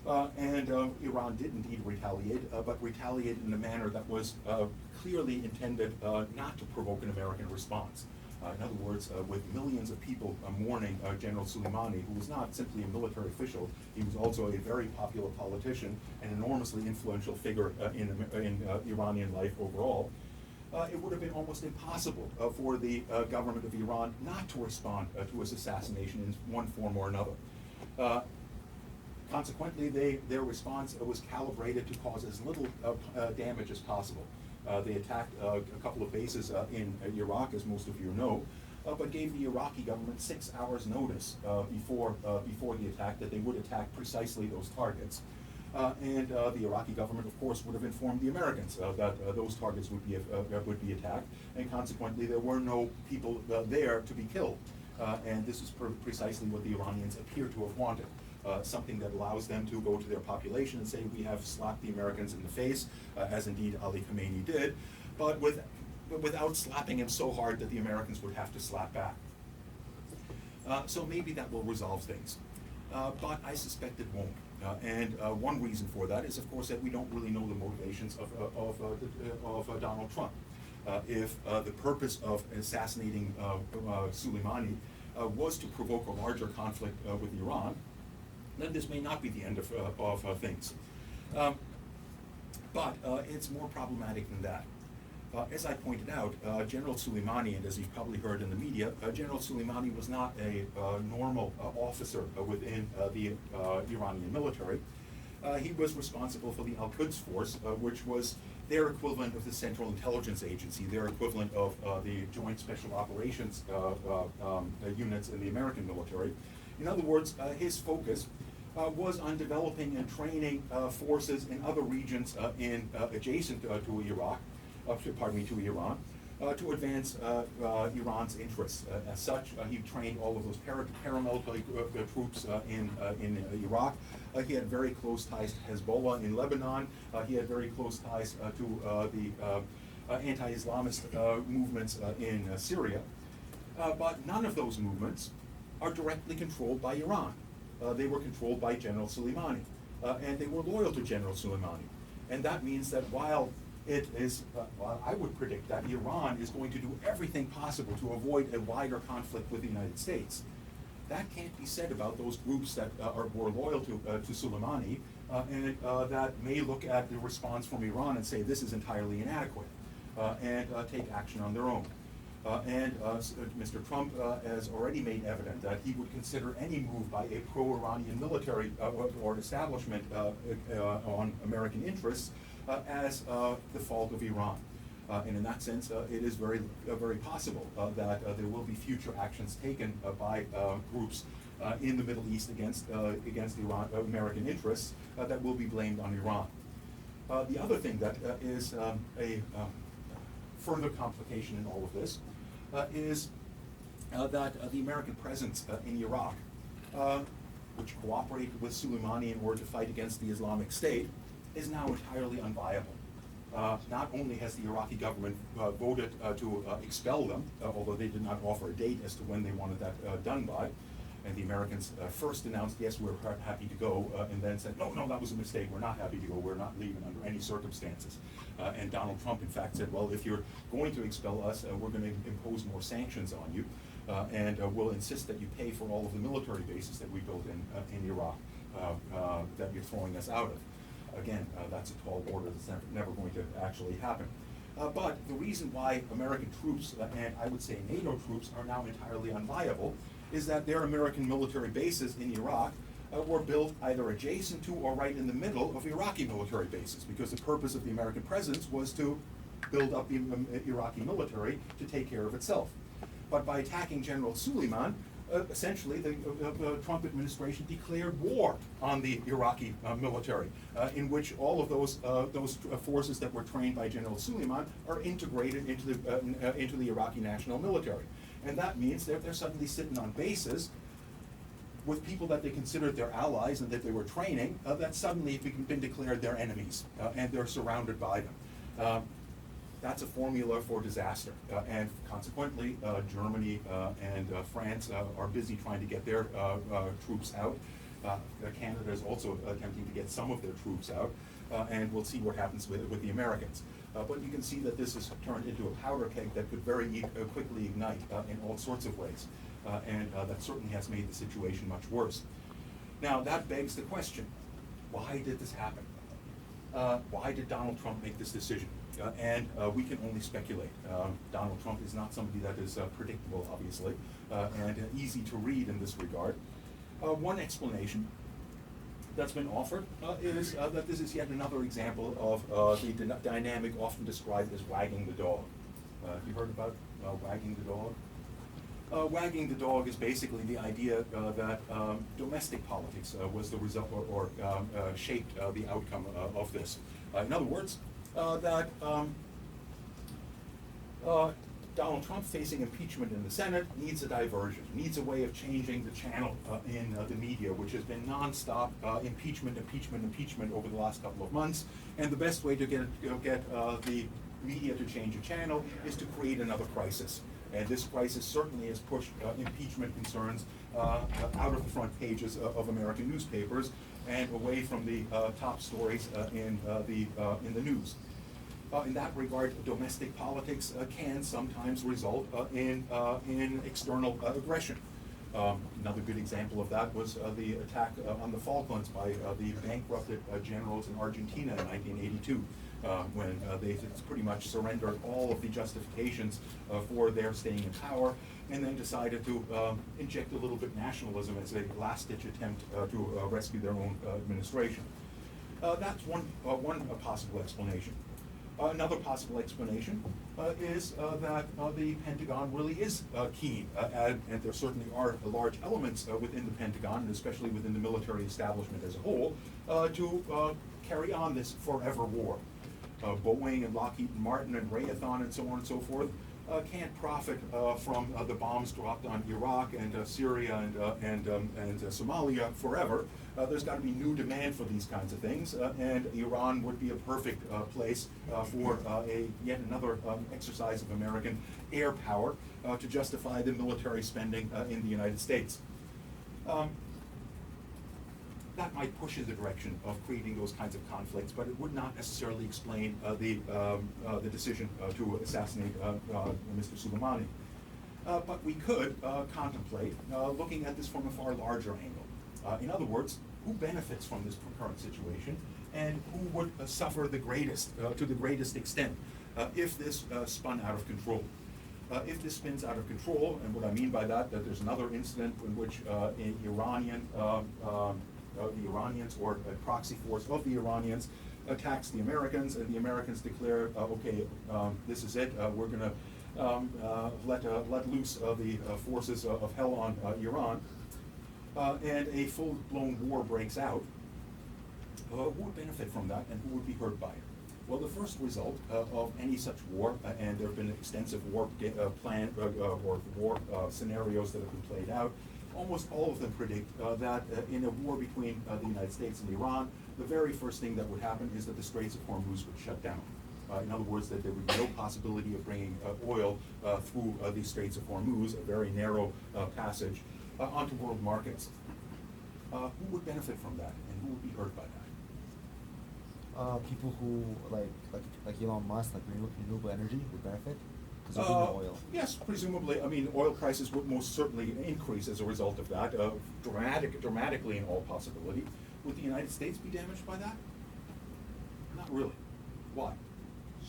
And Iran did indeed retaliate, but retaliated in a manner that was clearly intended not to provoke an American response. In other words, with millions of people mourning General Soleimani, who was not simply a military official, he was also a very popular politician, an enormously influential figure in Iranian life overall. It would have been almost impossible for the government of Iran not to respond to his assassination in one form or another. Consequently, their response was calibrated to cause as little damage as possible. They attacked a couple of bases in Iraq, as most of you know, but gave the Iraqi government 6 hours notice before the attack that they would attack precisely those targets. And the Iraqi government, of course, would have informed the Americans that those targets would be attacked, and consequently there were no people there to be killed. And this is precisely what the Iranians appear to have wanted. Something that allows them to go to their population and say, we have slapped the Americans in the face, as indeed Ali Khamenei did, but without slapping him so hard that the Americans would have to slap back. So maybe that will resolve things. But I suspect it won't. And one reason for that is, of course, that we don't really know the motivations of Donald Trump. If the purpose of assassinating Soleimani was to provoke a larger conflict with Iran, then this may not be the end of things. But it's more problematic than that. As I pointed out, General Soleimani, and as you've probably heard in the media, General Soleimani was not a normal officer within the Iranian military. He was responsible for the Al-Quds Force, which was their equivalent of the Central Intelligence Agency, their equivalent of the Joint Special Operations units in the American military. In other words, his focus was on developing and training forces in other regions adjacent to Iraq, to Iran, to advance Iran's interests. As such, he trained all of those paramilitary troops in Iraq. He had very close ties to Hezbollah in Lebanon. He had very close ties to the anti-Islamist movements in Syria. But none of those movements are directly controlled by Iran. They were controlled by General Soleimani, and they were loyal to General Soleimani. And that means that while it is, well, I would predict that Iran is going to do everything possible to avoid a wider conflict with the United States. That can't be said about those groups that were loyal to Soleimani and that may look at the response from Iran and say this is entirely inadequate and take action on their own. Mr. Trump has already made evident that he would consider any move by a pro-Iranian military or establishment on American interests as the fault of Iran. And in that sense, it is very possible that there will be future actions taken by groups in the Middle East against Iran, American interests that will be blamed on Iran. The other thing that is a further complication in all of this is that the American presence in Iraq, which cooperated with Soleimani in order to fight against the Islamic State, is now entirely unviable. Not only has the Iraqi government voted to expel them, although they did not offer a date as to when they wanted that done by, and the Americans first announced, yes, we're happy to go, and then said, no, that was a mistake, we're not happy to go, we're not leaving under any circumstances. And Donald Trump, in fact, said, well, if you're going to expel us, we're going to impose more sanctions on you, and we'll insist that you pay for all of the military bases that we built in Iraq that you're throwing us out of. Again, that's a tall order that's never going to actually happen. But the reason why American troops, and I would say NATO troops, are now entirely unviable is that their American military bases in Iraq were built either adjacent to or right in the middle of Iraqi military bases, because the purpose of the American presence was to build up the Iraqi military to take care of itself. But by attacking General Soleiman, essentially the Trump administration declared war on the Iraqi military, in which all of those forces that were trained by General Soleiman are integrated into the Iraqi national military. And that means that they're suddenly sitting on bases with people that they considered their allies and that they were training, that suddenly have been declared their enemies, and they're surrounded by them. That's a formula for disaster, and consequently, Germany and France are busy trying to get their troops out. Canada is also attempting to get some of their troops out, and we'll see what happens with the Americans. But you can see that this has turned into a powder keg that could very quickly ignite in all sorts of ways, and that certainly has made the situation much worse. Now, that begs the question, why did this happen? Why did Donald Trump make this decision? And we can only speculate. Donald Trump is not somebody that is predictable, obviously, and easy to read in this regard. One explanation that's been offered is that this is yet another example of the dynamic often described as wagging the dog. Have you heard about wagging the dog? Wagging the dog is basically the idea that domestic politics was the result or shaped the outcome of this. In other words, that Donald Trump facing impeachment in the Senate needs a diversion, needs a way of changing the channel in the media, which has been nonstop impeachment over the last couple of months. And the best way to get the media to change a channel is to create another crisis. And this crisis certainly has pushed impeachment concerns out of the front pages of American newspapers and away from the top stories in the news. In that regard, domestic politics can sometimes result in external aggression. Another good example of that was the attack on the Falklands by the bankrupted generals in Argentina in 1982. When they pretty much surrendered all of the justifications for their staying in power, and then decided to inject a little bit nationalism as a last-ditch attempt to rescue their own administration. That's one possible explanation. Another possible explanation is that the Pentagon really is keen, and there certainly are large elements within the Pentagon, and especially within the military establishment as a whole, to carry on this forever war. Boeing and Lockheed Martin and Raytheon and so on and so forth can't profit from the bombs dropped on Iraq and Syria and Somalia forever. There's got to be new demand for these kinds of things, and Iran would be a perfect place for yet another exercise of American air power to justify the military spending in the United States. That might push in the direction of creating those kinds of conflicts, but it would not necessarily explain the decision to assassinate Mr. Soleimani. But we could contemplate looking at this from a far larger angle. In other words, who benefits from this current situation, and who would suffer the greatest, to the greatest extent, if this spun out of control. If this spins out of control, and what I mean by that there's another incident in which an Iranian the Iranians or a proxy force of the Iranians attacks the Americans, and the Americans declare, okay, this is it. We're going to let loose the forces of hell on Iran, and a full-blown war breaks out. Who would benefit from that, and who would be hurt by it? Well, the first result of any such war, and there have been extensive war or war scenarios that have been played out. Almost all of them predict that in a war between the United States and Iran, the very first thing that would happen is that the Straits of Hormuz would shut down. In other words, that there would be no possibility of bringing oil through the Straits of Hormuz, a very narrow passage, onto world markets. Who would benefit from that, and who would be hurt by that? People who like Elon Musk, like renewable energy, would benefit because there'd be no oil. Yes, presumably. I mean, oil prices would most certainly increase as a result of that, dramatically in all possibility. Would the United States be damaged by that? Not really. Why?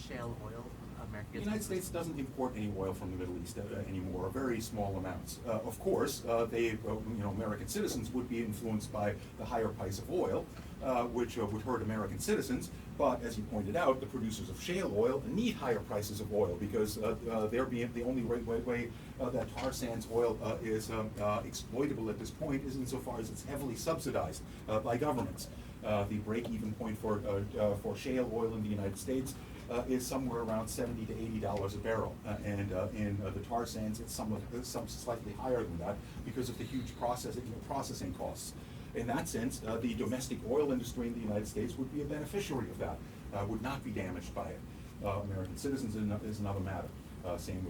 Shale oil, America The gets United States doesn't import any oil from the Middle East anymore, very small amounts. Of course, American citizens would be influenced by the higher price of oil, which would hurt American citizens. But as you pointed out, the producers of shale oil need higher prices of oil because they're being the only way that tar sands oil is exploitable at this point is insofar as it's heavily subsidized by governments. The break-even point for shale oil in the United States is somewhere around $70 to $80 a barrel, and in the tar sands it's some slightly higher than that because of the huge processing costs. In that sense, the domestic oil industry in the United States would be a beneficiary of that, would not be damaged by it. American citizens is another matter. Same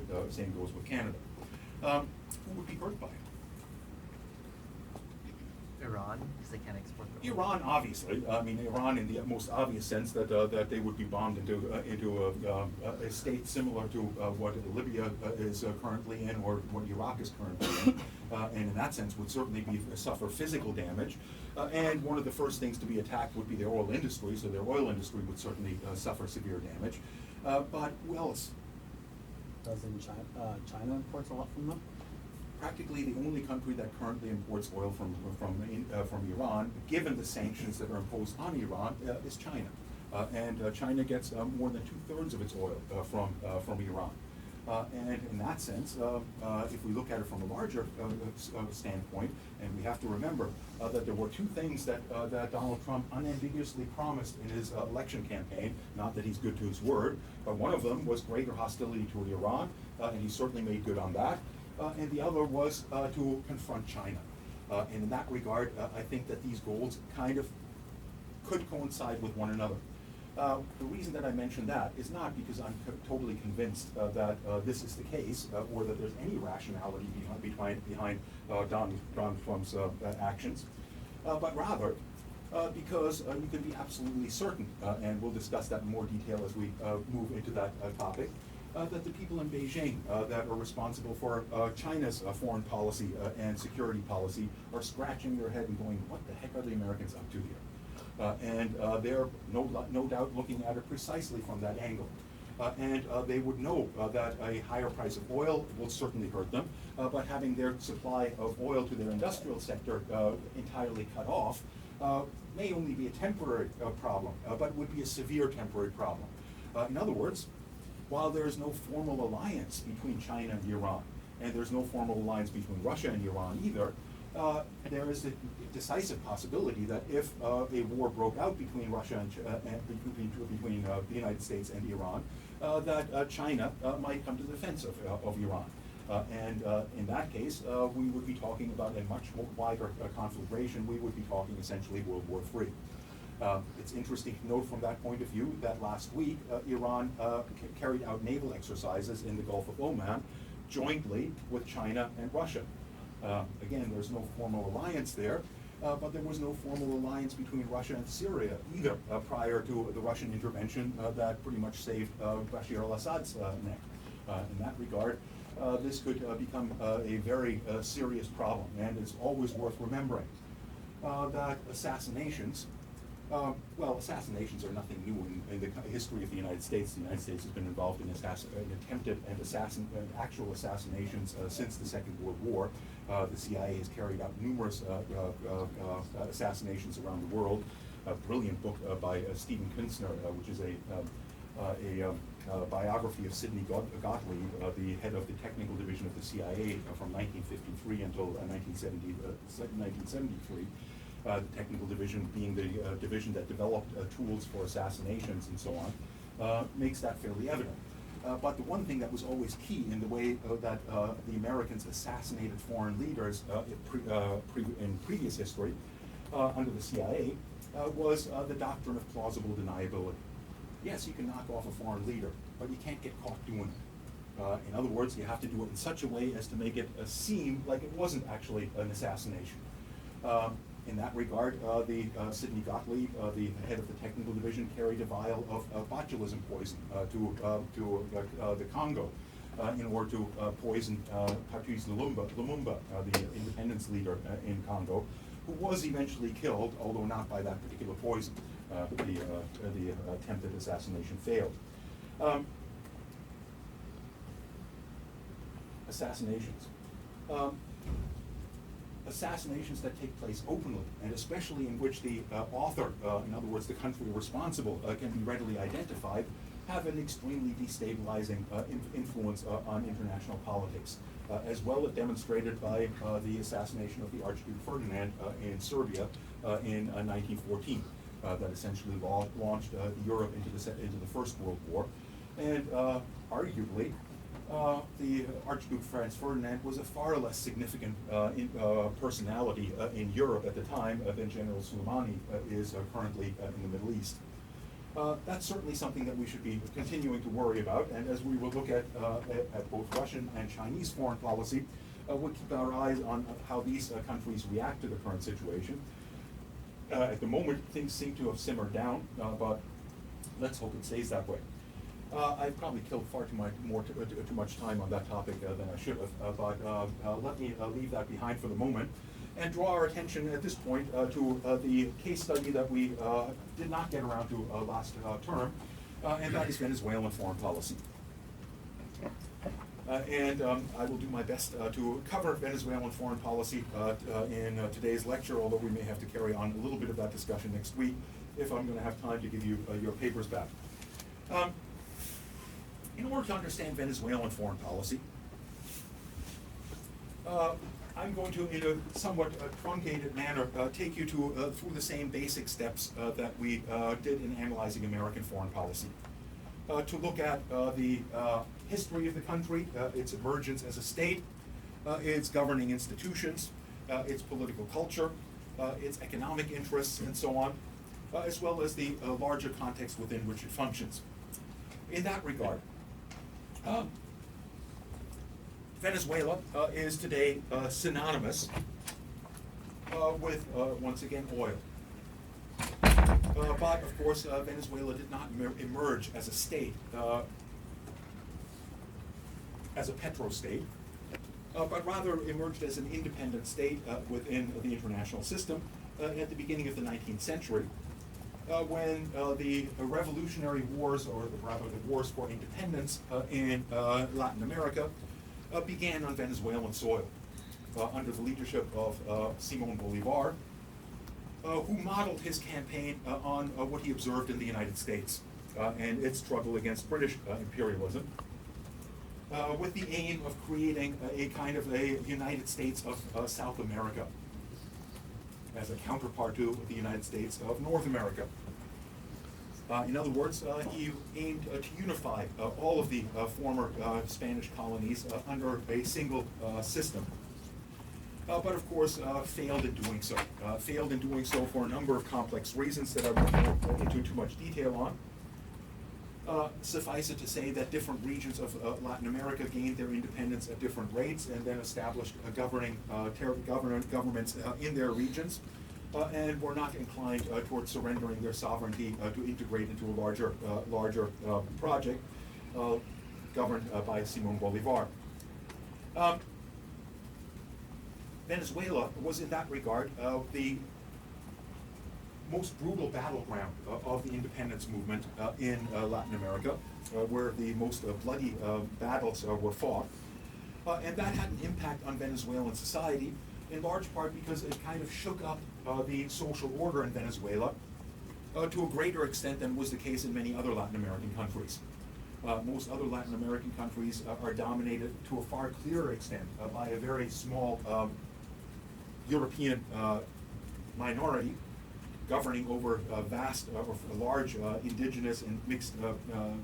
goes with Canada. Who would be hurt by it? Iran, because they can't export the oil. Iran, obviously. I mean, Iran, in the most obvious sense that they would be bombed into a state similar to what Libya is currently in, or what Iraq is currently in, and in that sense would certainly suffer physical damage. And one of the first things to be attacked would be their oil industry, so their oil industry would certainly suffer severe damage. But who else? Doesn't China imports a lot from them? Practically the only country that currently imports oil from Iran, given the sanctions that are imposed on Iran, is China. And China gets more than 2/3 of its oil from Iran. And in that sense, if we look at it from a larger standpoint, and we have to remember that there were two things that Donald Trump unambiguously promised in his election campaign, not that he's good to his word, but one of them was greater hostility toward Iran, and he certainly made good on that. And the other was to confront China. And in that regard, I think that these goals kind of could coincide with one another. The reason that I mention that is not because I'm totally convinced that this is the case, or that there's any rationality behind Donald Trump's actions, but rather because you can be absolutely certain, and we'll discuss that in more detail as we move into that topic, that the people in Beijing that are responsible for China's foreign policy and security policy are scratching their head and going, what the heck are the Americans up to here? And they're no doubt looking at it precisely from that angle. And they would know that a higher price of oil will certainly hurt them, but having their supply of oil to their industrial sector entirely cut off may only be a temporary problem, but would be a severe temporary problem. In other words, while there is no formal alliance between China and Iran, and there's no formal alliance between Russia and Iran either, there is a decisive possibility that if a war broke out between Russia and between the United States and Iran, that China might come to the defense of Iran. And in that case, we would be talking about a much more wider conflagration. We would be talking essentially World War III. It's interesting to note from that point of view that last week, Iran carried out naval exercises in the Gulf of Oman jointly with China and Russia. Again, there's no formal alliance there, but there was no formal alliance between Russia and Syria either prior to the Russian intervention that pretty much saved Bashar al-Assad's neck. In that regard, this could become a very serious problem, and it's always worth remembering that assassinations, well, assassinations are nothing new in the history of the United States. The United States has been involved in attempted and actual assassinations since the Second World War. The CIA has carried out numerous assassinations around the world. A brilliant book by Stephen Kinzner, which is a biography of Sidney Gottlieb, the head of the technical division of the CIA from 1953 until 1973. The technical division being the division that developed tools for assassinations and so on, makes that fairly evident. But the one thing that was always key in the way that the Americans assassinated foreign leaders in previous history under the CIA was the doctrine of plausible deniability. Yes, you can knock off a foreign leader, but you can't get caught doing it. In other words, you have to do it in such a way as to make it seem like it wasn't actually an assassination. In that regard, Sidney Gottlieb, the head of the technical division, carried a vial of botulism poison to the Congo in order to poison Patrice Lumumba, the independence leader in Congo, who was eventually killed, although not by that particular poison. The attempted assassination failed. Assassinations. Assassinations that take place openly, and especially in which the author, in other words, the country responsible, can be readily identified, have an extremely destabilizing influence on international politics, as well as demonstrated by the assassination of the Archduke Ferdinand in Serbia in 1914, that essentially launched Europe into the First World War, and arguably, the Archduke Franz Ferdinand was a far less significant personality in Europe at the time than General Soleimani is currently in the Middle East. That's certainly something that we should be continuing to worry about, and as we will look at both Russian and Chinese foreign policy, we'll keep our eyes on how these countries react to the current situation. At the moment, things seem to have simmered down, but let's hope it stays that way. I've probably killed far too much time on that topic than I should have, but let me leave that behind for the moment and draw our attention at this point to the case study that we did not get around to last term, and that is Venezuelan foreign policy. And I will do my best to cover Venezuelan foreign policy in today's lecture, although we may have to carry on a little bit of that discussion next week if I'm going to have time to give you your papers back. In order to understand Venezuelan foreign policy, I'm going to, in a somewhat truncated manner, take you through the same basic steps that we did in analyzing American foreign policy. To look at the history of the country, its emergence as a state, its governing institutions, its political culture, its economic interests, and so on, as well as the larger context within which it functions. In that regard, Venezuela is today synonymous with, once again, oil. But, of course, Venezuela did not emerge as a state, as a petrostate, but rather emerged as an independent state within the international system at the beginning of the 19th century, when the revolutionary wars, or rather the wars for independence in Latin America, began on Venezuelan soil under the leadership of Simón Bolívar, who modeled his campaign on what he observed in the United States and its struggle against British imperialism, with the aim of creating a kind of a United States of South America, as a counterpart to the United States of North America. In other words, he aimed to unify all of the former Spanish colonies under a single system. But of course, failed in doing so. Failed in doing so for a number of complex reasons that I won't go into too much detail on. Suffice it to say that different regions of Latin America gained their independence at different rates and then established governments in their regions. And were not inclined towards surrendering their sovereignty to integrate into a larger project governed by Simón Bolívar. Venezuela was in that regard the most brutal battleground of the independence movement in Latin America, where the most bloody battles were fought. And that had an impact on Venezuelan society, in large part because it kind of shook up the social order in Venezuela to a greater extent than was the case in many other Latin American countries. Most other Latin American countries are dominated to a far clearer extent by a very small European minority governing over vast or large indigenous and mixed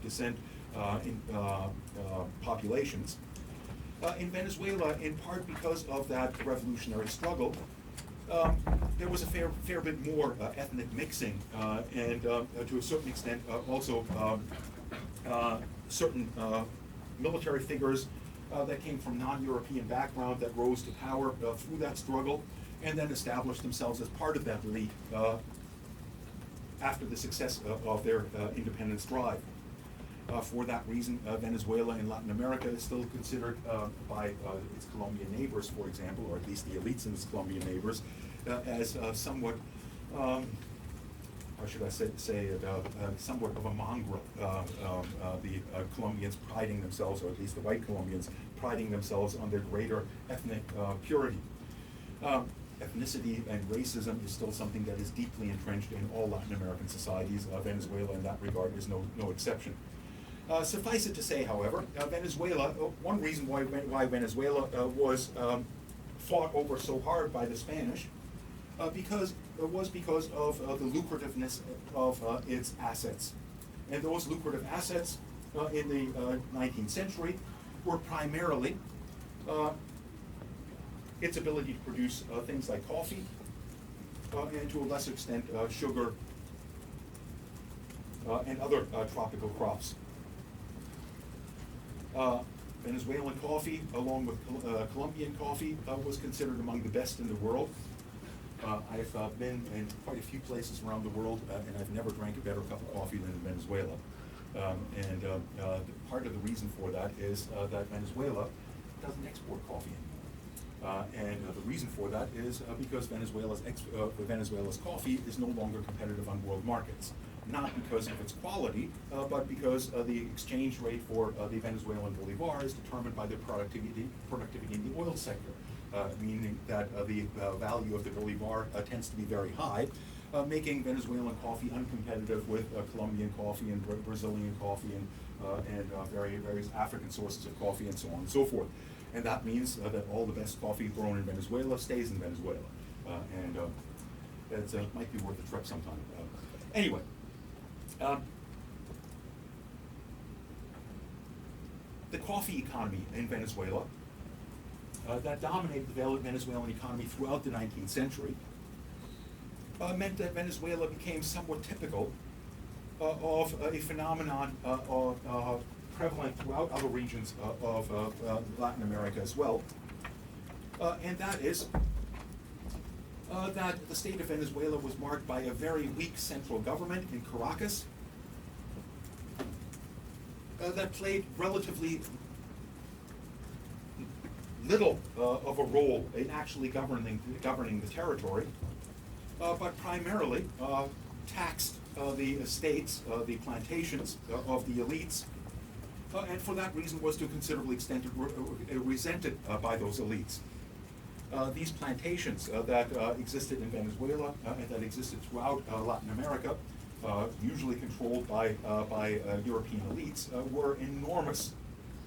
descent populations. In Venezuela, in part because of that revolutionary struggle, there was a fair bit more ethnic mixing and to a certain extent also certain military figures that came from non-European background that rose to power through that struggle and then established themselves as part of that elite after the success of their independence drive. For that reason, Venezuela in Latin America is still considered by its Colombian neighbors, for example, or at least the elites in its Colombian neighbors, as somewhat, how should I say it, somewhat of a mongrel. The Colombians priding themselves, or at least the white Colombians, priding themselves on their greater ethnic purity. Ethnicity and racism is still something that is deeply entrenched in all Latin American societies. Venezuela in that regard is no exception. Suffice it to say, however, Venezuela, one reason why Venezuela was fought over so hard by the Spanish because of the lucrativeness of its assets. And those lucrative assets in the 19th century were primarily its ability to produce things like coffee and to a lesser extent sugar and other tropical crops. Venezuelan coffee, along with Colombian coffee, was considered among the best in the world. I've been in quite a few places around the world, and I've never drank a better cup of coffee than in Venezuela. Part of the reason for that is that Venezuela doesn't export coffee anymore. The reason for that is because Venezuela's coffee is no longer competitive on world markets. Not because of its quality, but because the exchange rate for the Venezuelan Bolivar is determined by the productivity in the oil sector, meaning that the value of the Bolivar tends to be very high, making Venezuelan coffee uncompetitive with Colombian coffee and Brazilian coffee and various African sources of coffee and so on and so forth. And that means that all the best coffee grown in Venezuela stays in Venezuela. It might be worth a trip sometime. Anyway. The coffee economy in Venezuela that dominated the Venezuelan economy throughout the 19th century meant that Venezuela became somewhat typical of a phenomenon prevalent throughout other regions of Latin America as well, and that is that the state of Venezuela was marked by a very weak central government in Caracas that played relatively little of a role in actually governing the territory, but primarily taxed the estates, the plantations of the elites, and for that reason was to a considerable extent resented by those elites. These plantations that existed in Venezuela and that existed throughout Latin America, usually controlled by European elites, were enormous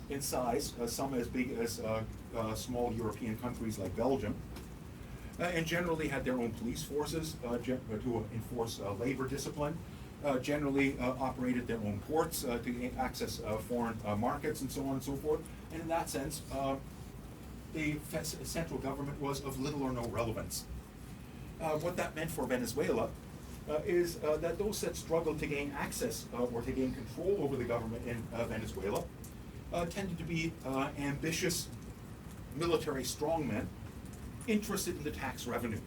in size, some as big as small European countries like Belgium. and generally had their own police forces to enforce labor discipline, generally operated their own ports to access foreign markets and so on and so forth. And in that sense, the central government was of little or no relevance. What that meant for Venezuela is that those that struggled to gain access or to gain control over the government in Venezuela tended to be ambitious military strongmen interested in the tax revenue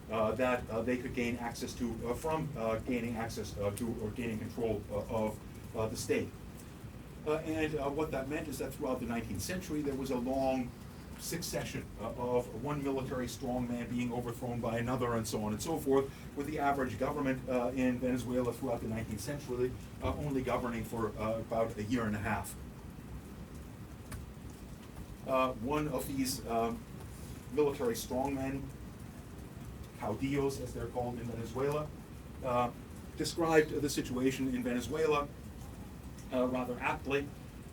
that they could gain access to from gaining access to or gaining control of the state. And what that meant is that throughout the 19th century there was a long succession of one military strongman being overthrown by another and so on and so forth, with the average government in Venezuela throughout the 19th century only governing for about a year and a half. One of these military strongmen, caudillos as they're called in Venezuela, described the situation in Venezuela rather aptly,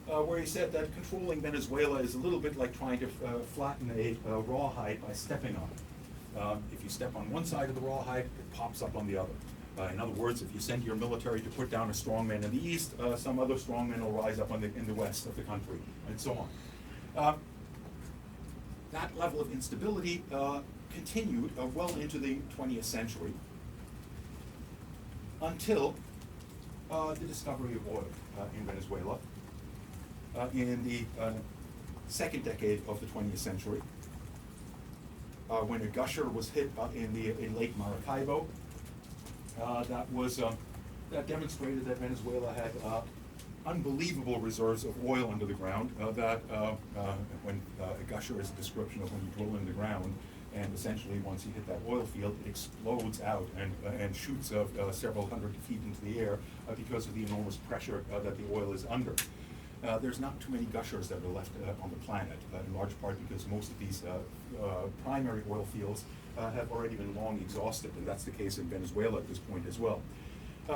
where he said that controlling Venezuela is a little bit like trying to flatten a rawhide by stepping on it. If you step on one side of the rawhide, it pops up on the other. In other words, if you send your military to put down a strongman in the east, some other strongman will rise up in the west of the country, and so on. That level of instability continued well into the 20th century until the discovery of oil in Venezuela in the second decade of the 20th century, when a gusher was hit in Lake Maracaibo. That demonstrated that Venezuela had unbelievable reserves of oil under the ground. When a gusher is a description of when you drill in the ground, and essentially once you hit that oil field, it explodes out and shoots several hundred feet into the air because of the enormous pressure that the oil is under. There's not too many gushers that are left on the planet, in large part because most of these primary oil fields have already been long exhausted, and that's the case in Venezuela at this point as well.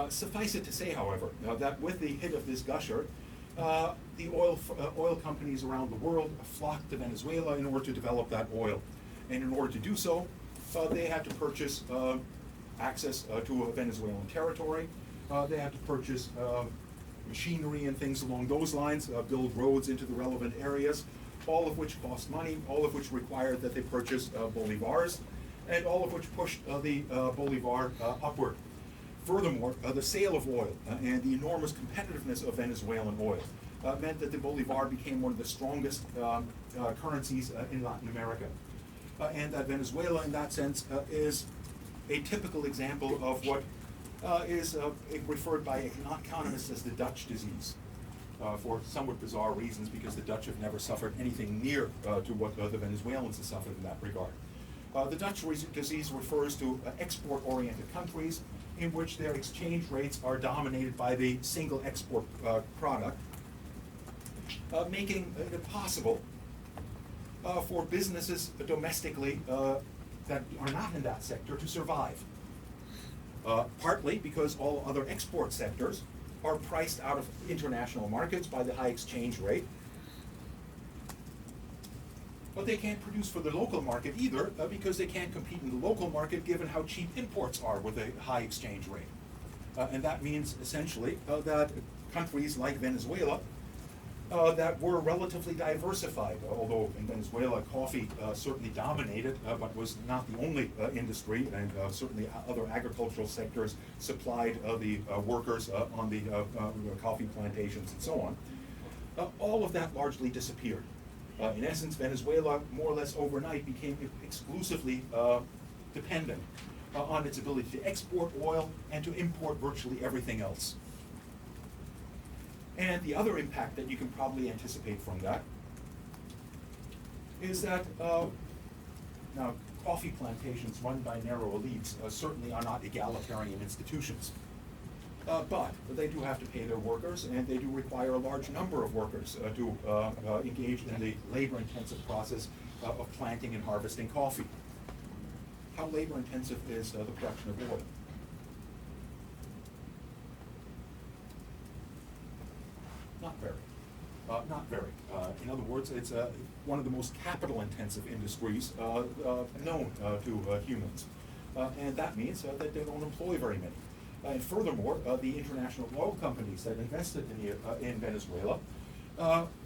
Suffice it to say, however, that with the hit of this gusher, the oil companies around the world flocked to Venezuela in order to develop that oil. And in order to do so, they had to purchase access to a Venezuelan territory. They had to purchase machinery and things along those lines, build roads into the relevant areas, all of which cost money, all of which required that they purchase bolivars, and all of which pushed the bolivar upward. Furthermore, the sale of oil and the enormous competitiveness of Venezuelan oil meant that the bolivar became one of the strongest currencies in Latin America. And that Venezuela, in that sense, is a typical example of what is referred by economists as the Dutch disease, for somewhat bizarre reasons, because the Dutch have never suffered anything near to what the Venezuelans have suffered in that regard. The Dutch disease refers to export-oriented countries in which their exchange rates are dominated by the single export product, making it impossible for businesses domestically that are not in that sector to survive. Partly because all other export sectors are priced out of international markets by the high exchange rate. But they can't produce for the local market either because they can't compete in the local market given how cheap imports are with a high exchange rate. And that means essentially that countries like Venezuela that were relatively diversified, although in Venezuela coffee certainly dominated, but was not the only industry, and certainly other agricultural sectors supplied the workers on the coffee plantations and so on. All of that largely disappeared. In essence, Venezuela more or less overnight became exclusively dependent on its ability to export oil and to import virtually everything else. And the other impact that you can probably anticipate from that is that now coffee plantations run by narrow elites certainly are not egalitarian institutions. But they do have to pay their workers, and they do require a large number of workers to engage in the labor-intensive process of planting and harvesting coffee. How labor-intensive is the production of oil? Not very. Not very. In other words, it's one of the most capital-intensive industries known to humans. And that means that they don't employ very many. And furthermore, the international oil companies that invested in Venezuela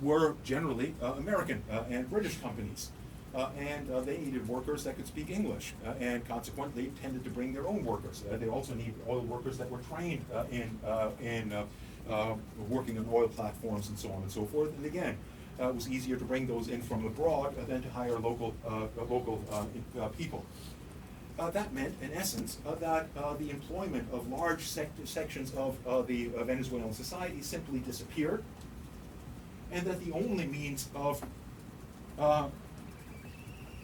were generally American and British companies. And they needed workers that could speak English, and consequently tended to bring their own workers. They also need oil workers that were trained in working on oil platforms and so on and so forth. And again, it was easier to bring those in from abroad than to hire local people. That meant, in essence, that the employment of large sections of the Venezuelan society simply disappeared, and that the only means of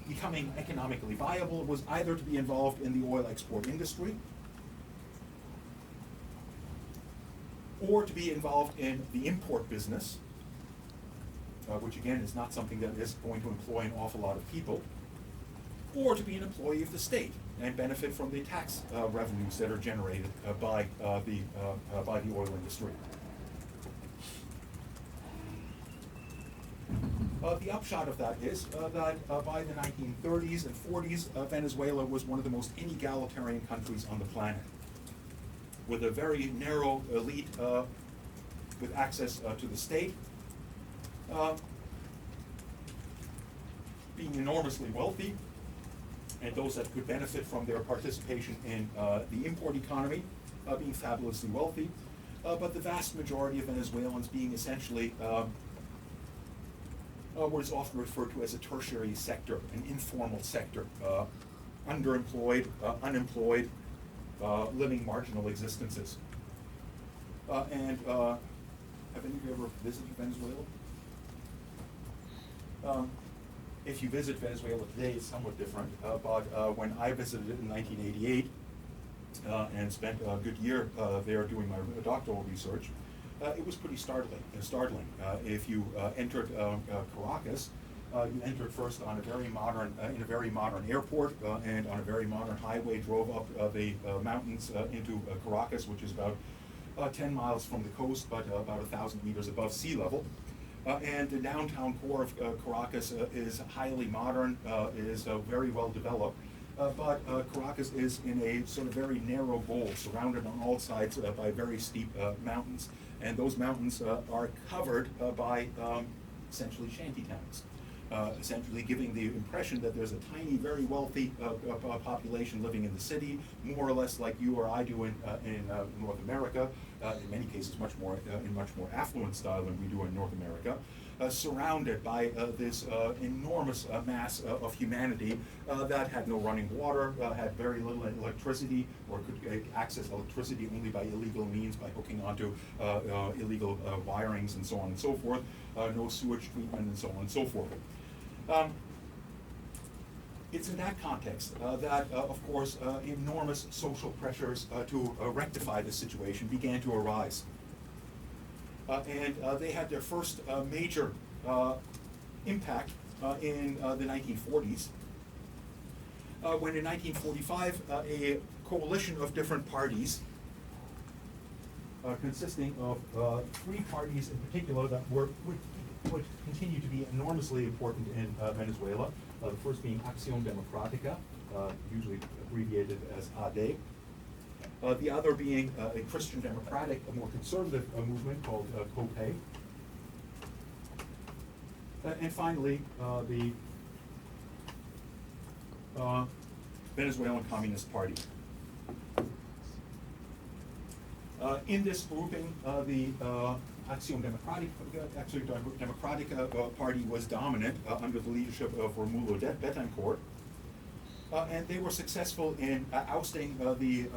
becoming economically viable was either to be involved in the oil export industry or to be involved in the import business, which again is not something that is going to employ an awful lot of people, or to be an employee of the state and benefit from the tax revenues that are generated by the oil industry. The upshot of that is that by the 1930s and 40s, Venezuela was one of the most inegalitarian countries on the planet, with a very narrow elite with access to the state, being enormously wealthy, and those that could benefit from their participation in the import economy being fabulously wealthy, but the vast majority of Venezuelans being essentially what is often referred to as a tertiary sector, an informal sector, underemployed, unemployed, living marginal existences. Have any of you ever visited Venezuela? If you visit Venezuela today, it's somewhat different. But when I visited it in 1988 and spent a good year there doing my doctoral research, it was pretty startling. If you entered Caracas, you entered first on a very modern, in a very modern airport, and on a very modern highway drove up the mountains into Caracas, which is about 10 miles from the coast, but about 1,000 meters above sea level. And the downtown core of Caracas is highly modern, is very well developed. But Caracas is in a sort of very narrow bowl, surrounded on all sides by very steep mountains. And those mountains are covered by essentially shanty towns, essentially giving the impression that there's a tiny, very wealthy population living in the city, more or less like you or I do in North America, in many cases much more in much more affluent style than we do in North America, surrounded by this enormous mass of humanity that had no running water, had very little electricity, or could access electricity only by illegal means, by hooking onto illegal wirings and so on and so forth, no sewage treatment and so on and so forth. It's in that context that, of course, enormous social pressures to rectify the situation began to arise. And they had their first major impact in the 1940s, when in 1945 a coalition of different parties, consisting of three parties in particular that would continue to be enormously important in Venezuela, the first being Acción Democrática, usually abbreviated as AD. The other being a Christian democratic, a more conservative movement called COPE. And finally, the Venezuelan Communist Party. In this grouping, the Acción Democrática party was dominant under the leadership of Romulo Betancourt. And they were successful in ousting the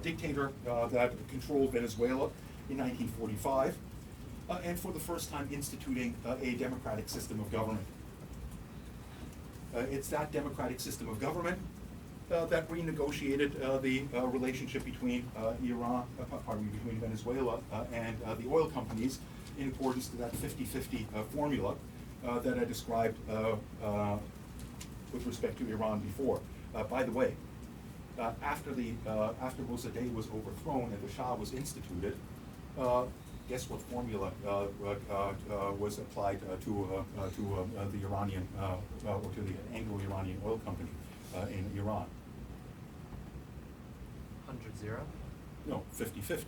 dictator that controlled Venezuela in 1945, and for the first time instituting a democratic system of government. It's that democratic system of government that renegotiated the relationship between between Venezuela and the oil companies in accordance to that 50-50 formula that I described with respect to Iran before. By the way, after Mossadegh was overthrown and the Shah was instituted, guess what formula was applied to the Iranian or to the Anglo-Iranian oil company in Iran? 100-0? No, 50-50.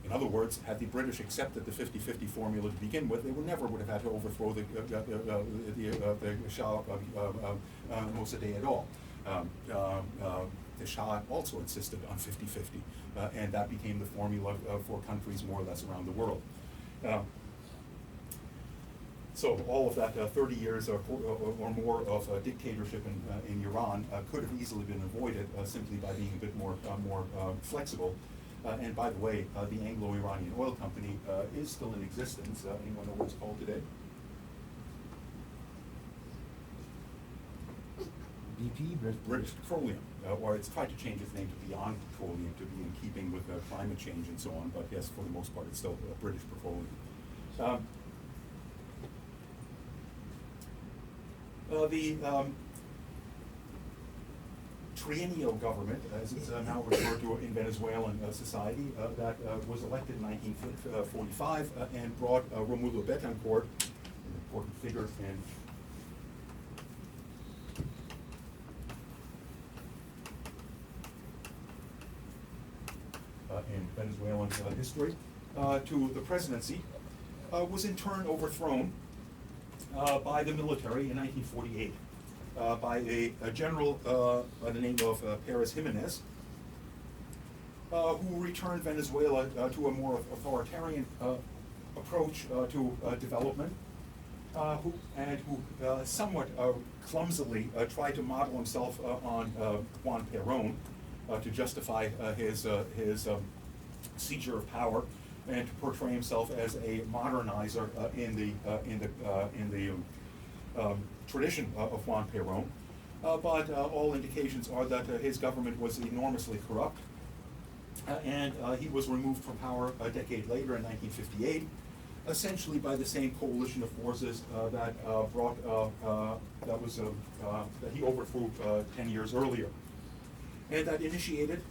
In other words, had the British accepted the 50-50 formula to begin with, they would never would have had to overthrow the Shah Mossadegh at all. The Shah also insisted on 50-50, and that became the formula for countries more or less around the world. So all of that 30 years or more of dictatorship in Iran could have easily been avoided simply by being a bit more flexible. And by the way, the Anglo-Iranian Oil Company is still in existence. Anyone know what it's called today? BP, British Petroleum, or it's tried to change its name to Beyond Petroleum to be in keeping with climate change and so on. But yes, for the most part, it's still British Petroleum. The triennial government, as it's now referred to in Venezuelan society, that was elected in 1945 and brought Romulo Betancourt, an important figure in Venezuelan history, to the presidency, was in turn overthrown by the military in 1948 by a general by the name of Pérez Jiménez, who returned Venezuela to a more authoritarian approach to development, who somewhat clumsily tried to model himself on Juan Perón to justify his seizure of power and to portray himself as a modernizer in the tradition of Juan Perón. But all indications are that his government was enormously corrupt, and he was removed from power a decade later in 1958, essentially by the same coalition of forces that he overthrew 10 years earlier, and that initiated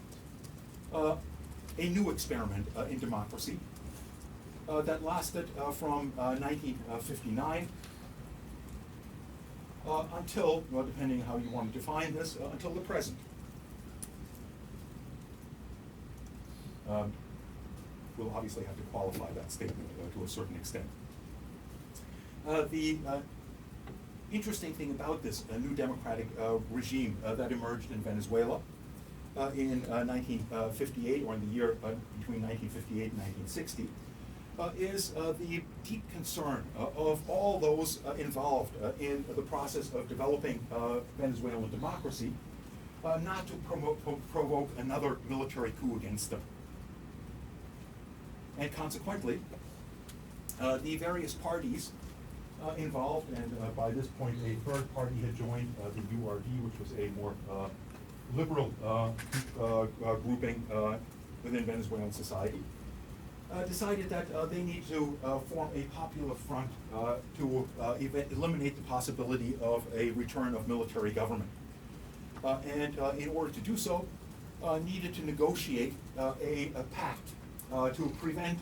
a new experiment in democracy that lasted from 1959 until, well, depending how you want to define this, until the present. We'll obviously have to qualify that statement to a certain extent. The interesting thing about this new democratic regime that emerged in Venezuela in 1958, or in the year between 1958 and 1960, is the deep concern of all those involved in the process of developing Venezuelan democracy not to provoke another military coup against them. And consequently, the various parties involved, and by this point a third party had joined, the URD, which was a more liberal grouping within Venezuelan society, decided that they need to form a popular front to eliminate the possibility of a return of military government. And in order to do so, needed to negotiate a pact to prevent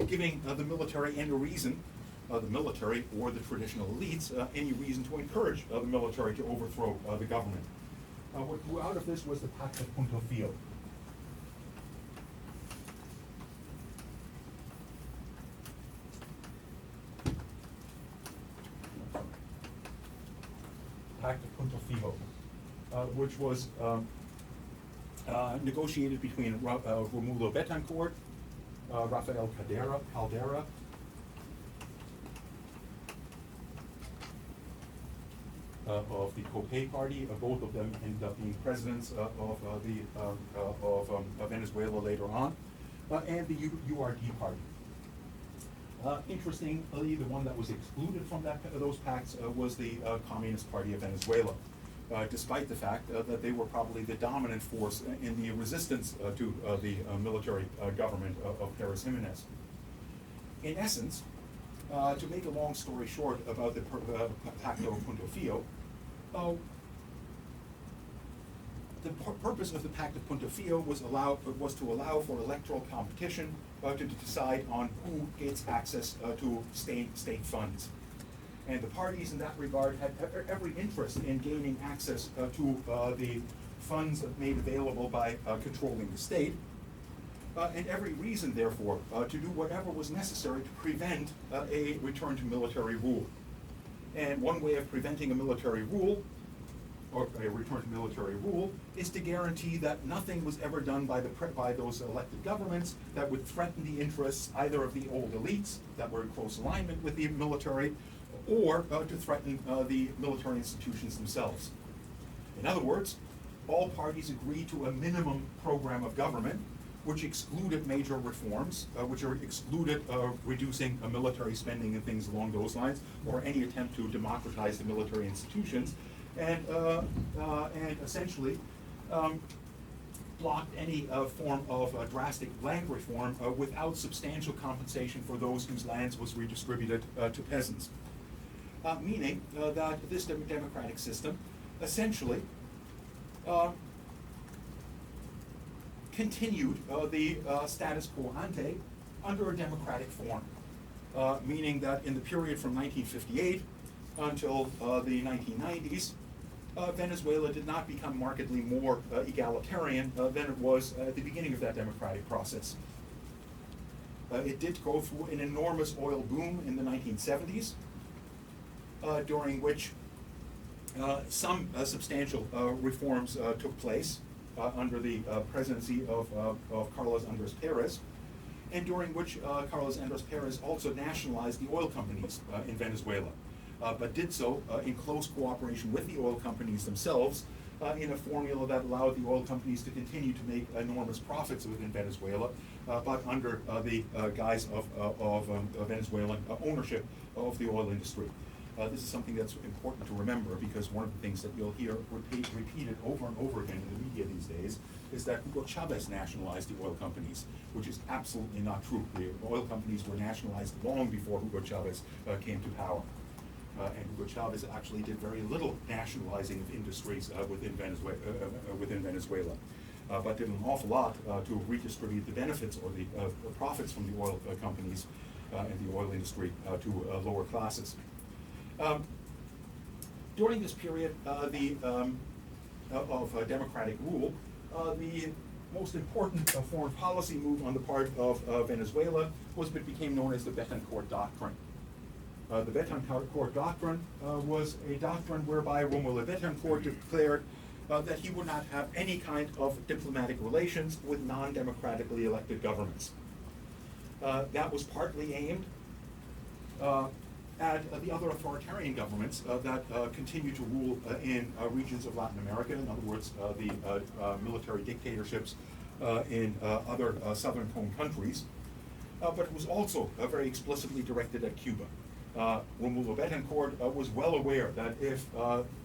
giving the military any reason, the military or the traditional elites, any reason to encourage the military to overthrow the government. What grew out of this was the Pact of Punto Fijo. Pact of Punto Fijo, which was negotiated between Romulo Betancourt, Rafael Caldera, of the COPE party. Both of them ended up being presidents of Venezuela later on, and the URD party. Interestingly, the one that was excluded from those pacts was the Communist Party of Venezuela, despite the fact that they were probably the dominant force in the resistance to the military government of Pérez Jiménez. In essence, to make a long story short about the Pacto Punto Fijo, the purpose of the Pact of Punto Fijo was to allow for electoral competition to decide on who gets access to state funds. And the parties in that regard had every interest in gaining access to the funds made available by controlling the state, and every reason, therefore, to do whatever was necessary to prevent a return to military rule. And one way of preventing a military rule, or a return to military rule, is to guarantee that nothing was ever done by those elected governments that would threaten the interests either of the old elites that were in close alignment with the military, or to threaten the military institutions themselves. In other words, all parties agreed to a minimum program of government which excluded major reforms, which excluded reducing military spending and things along those lines, or any attempt to democratize the military institutions, and essentially blocked any form of drastic land reform without substantial compensation for those whose lands was redistributed to peasants. Meaning that this democratic system essentially continued the status quo ante under a democratic form, meaning that in the period from 1958 until the 1990s, Venezuela did not become markedly more egalitarian than it was at the beginning of that democratic process. It did go through an enormous oil boom in the 1970s, during which some substantial reforms took place under the presidency of Carlos Andrés Pérez, and during which Carlos Andrés Pérez also nationalized the oil companies in Venezuela, but did so in close cooperation with the oil companies themselves, in a formula that allowed the oil companies to continue to make enormous profits within Venezuela, but under the guise of Venezuelan ownership of the oil industry. This is something that's important to remember, because one of the things that you'll hear repeated over and over again in the media these days is that Hugo Chavez nationalized the oil companies, which is absolutely not true. The oil companies were nationalized long before Hugo Chavez came to power. And Hugo Chavez actually did very little nationalizing of industries within Venezuela, but did an awful lot to redistribute the benefits or the profits from the oil companies and the oil industry to lower classes. During this period of democratic rule, the most important foreign policy move on the part of Venezuela was what became known as the Betancourt Doctrine. The Betancourt Doctrine was a doctrine whereby Romulo Betancourt declared that he would not have any kind of diplomatic relations with non-democratically elected governments. That was partly aimed at the other authoritarian governments that continue to rule in regions of Latin America, in other words, the military dictatorships in other southern cone countries, but it was also very explicitly directed at Cuba. Romulo Betancourt was well aware that if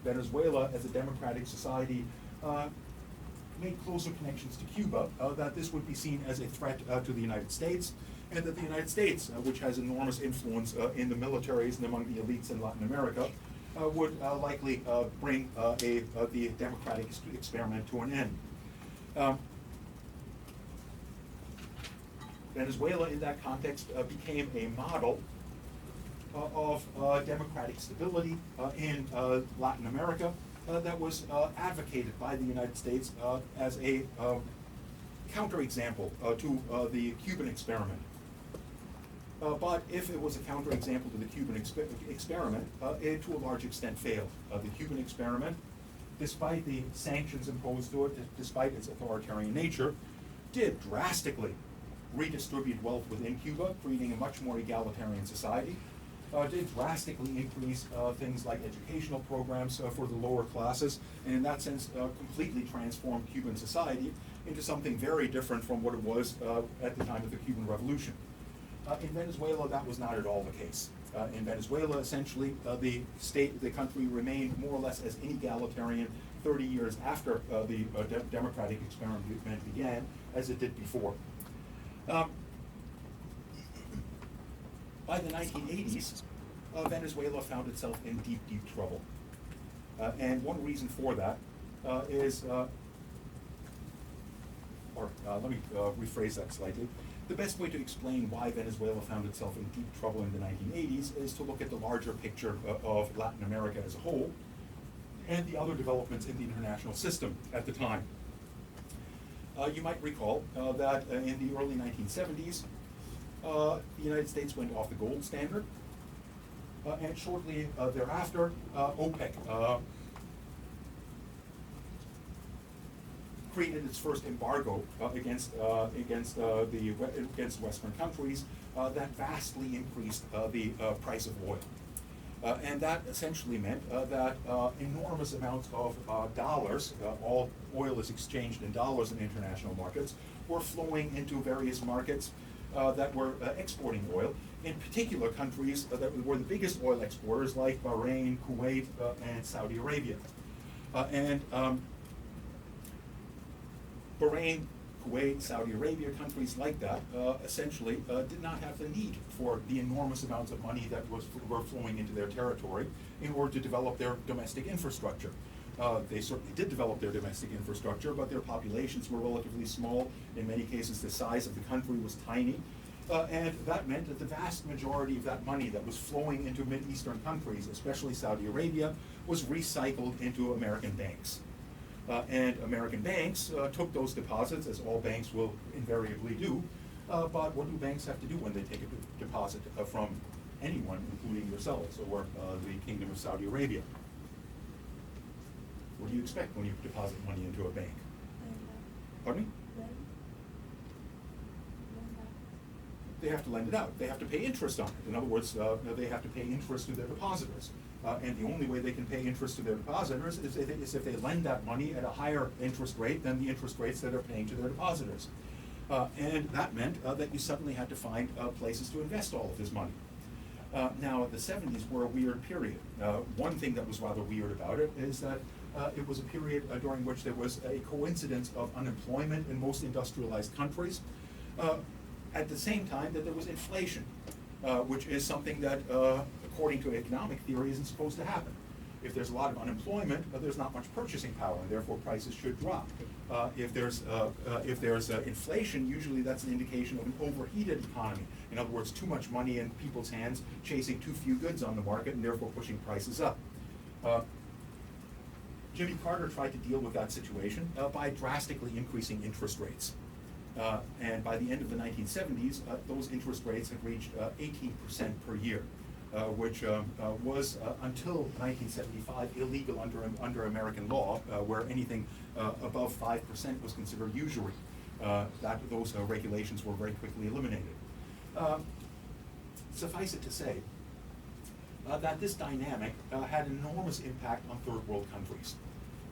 Venezuela as a democratic society made closer connections to Cuba, that this would be seen as a threat to the United States, and that the United States, which has enormous influence in the militaries and among the elites in Latin America, would likely bring the democratic experiment to an end. Venezuela, in that context, became a model of democratic stability in Latin America that was advocated by the United States as a counterexample to the Cuban experiment. But if it was a counterexample to the Cuban experiment, it to a large extent failed. The Cuban experiment, despite the sanctions imposed to it, despite its authoritarian nature, did drastically redistribute wealth within Cuba, creating a much more egalitarian society. Did drastically increase things like educational programs for the lower classes, and in that sense completely transformed Cuban society into something very different from what it was at the time of the Cuban Revolution. In Venezuela, that was not at all the case. In Venezuela, essentially, the country remained more or less as inegalitarian 30 years after the democratic experiment began as it did before. By the 1980s, Venezuela found itself in deep, deep trouble. And one reason for that is, let me rephrase that slightly. The best way to explain why Venezuela found itself in deep trouble in the 1980s is to look at the larger picture of Latin America as a whole and the other developments in the international system at the time. You might recall that in the early 1970s, the United States went off the gold standard, and shortly thereafter, OPEC created its first embargo against Western countries that vastly increased the price of oil. And that essentially meant that enormous amounts of dollars, all oil is exchanged in dollars in international markets, were flowing into various markets that were exporting oil, in particular countries that were the biggest oil exporters like Bahrain, Kuwait, and Saudi Arabia. Bahrain, Kuwait, Saudi Arabia, countries like that, essentially did not have the need for the enormous amounts of money that were flowing into their territory in order to develop their domestic infrastructure. They certainly did develop their domestic infrastructure, but their populations were relatively small. In many cases, the size of the country was tiny. And that meant that the vast majority of that money that was flowing into Mideastern countries, especially Saudi Arabia, was recycled into American banks. And American banks took those deposits, as all banks will invariably do. But what do banks have to do when they take a deposit from anyone, including yourselves or the Kingdom of Saudi Arabia? What do you expect when you deposit money into a bank? Pardon me? They have to lend it out. They have to pay interest on it. In other words, they have to pay interest to their depositors. And the only way they can pay interest to their depositors is if they lend that money at a higher interest rate than the interest rates that are paying to their depositors. And that meant that you suddenly had to find places to invest all of this money. Now, the 70s were a weird period. One thing that was rather weird about it is that it was a period during which there was a coincidence of unemployment in most industrialized countries, at the same time that there was inflation, which is something that, according to economic theory, isn't supposed to happen. If there's a lot of unemployment, there's not much purchasing power, and therefore prices should drop. If there's inflation, usually that's an indication of an overheated economy. In other words, too much money in people's hands, chasing too few goods on the market, and therefore pushing prices up. Jimmy Carter tried to deal with that situation by drastically increasing interest rates. And by the end of the 1970s, those interest rates had reached 18% per year. Which was until 1975 illegal under American law, where anything above 5% was considered usury. Those regulations were very quickly eliminated. Suffice it to say that this dynamic had enormous impact on third world countries.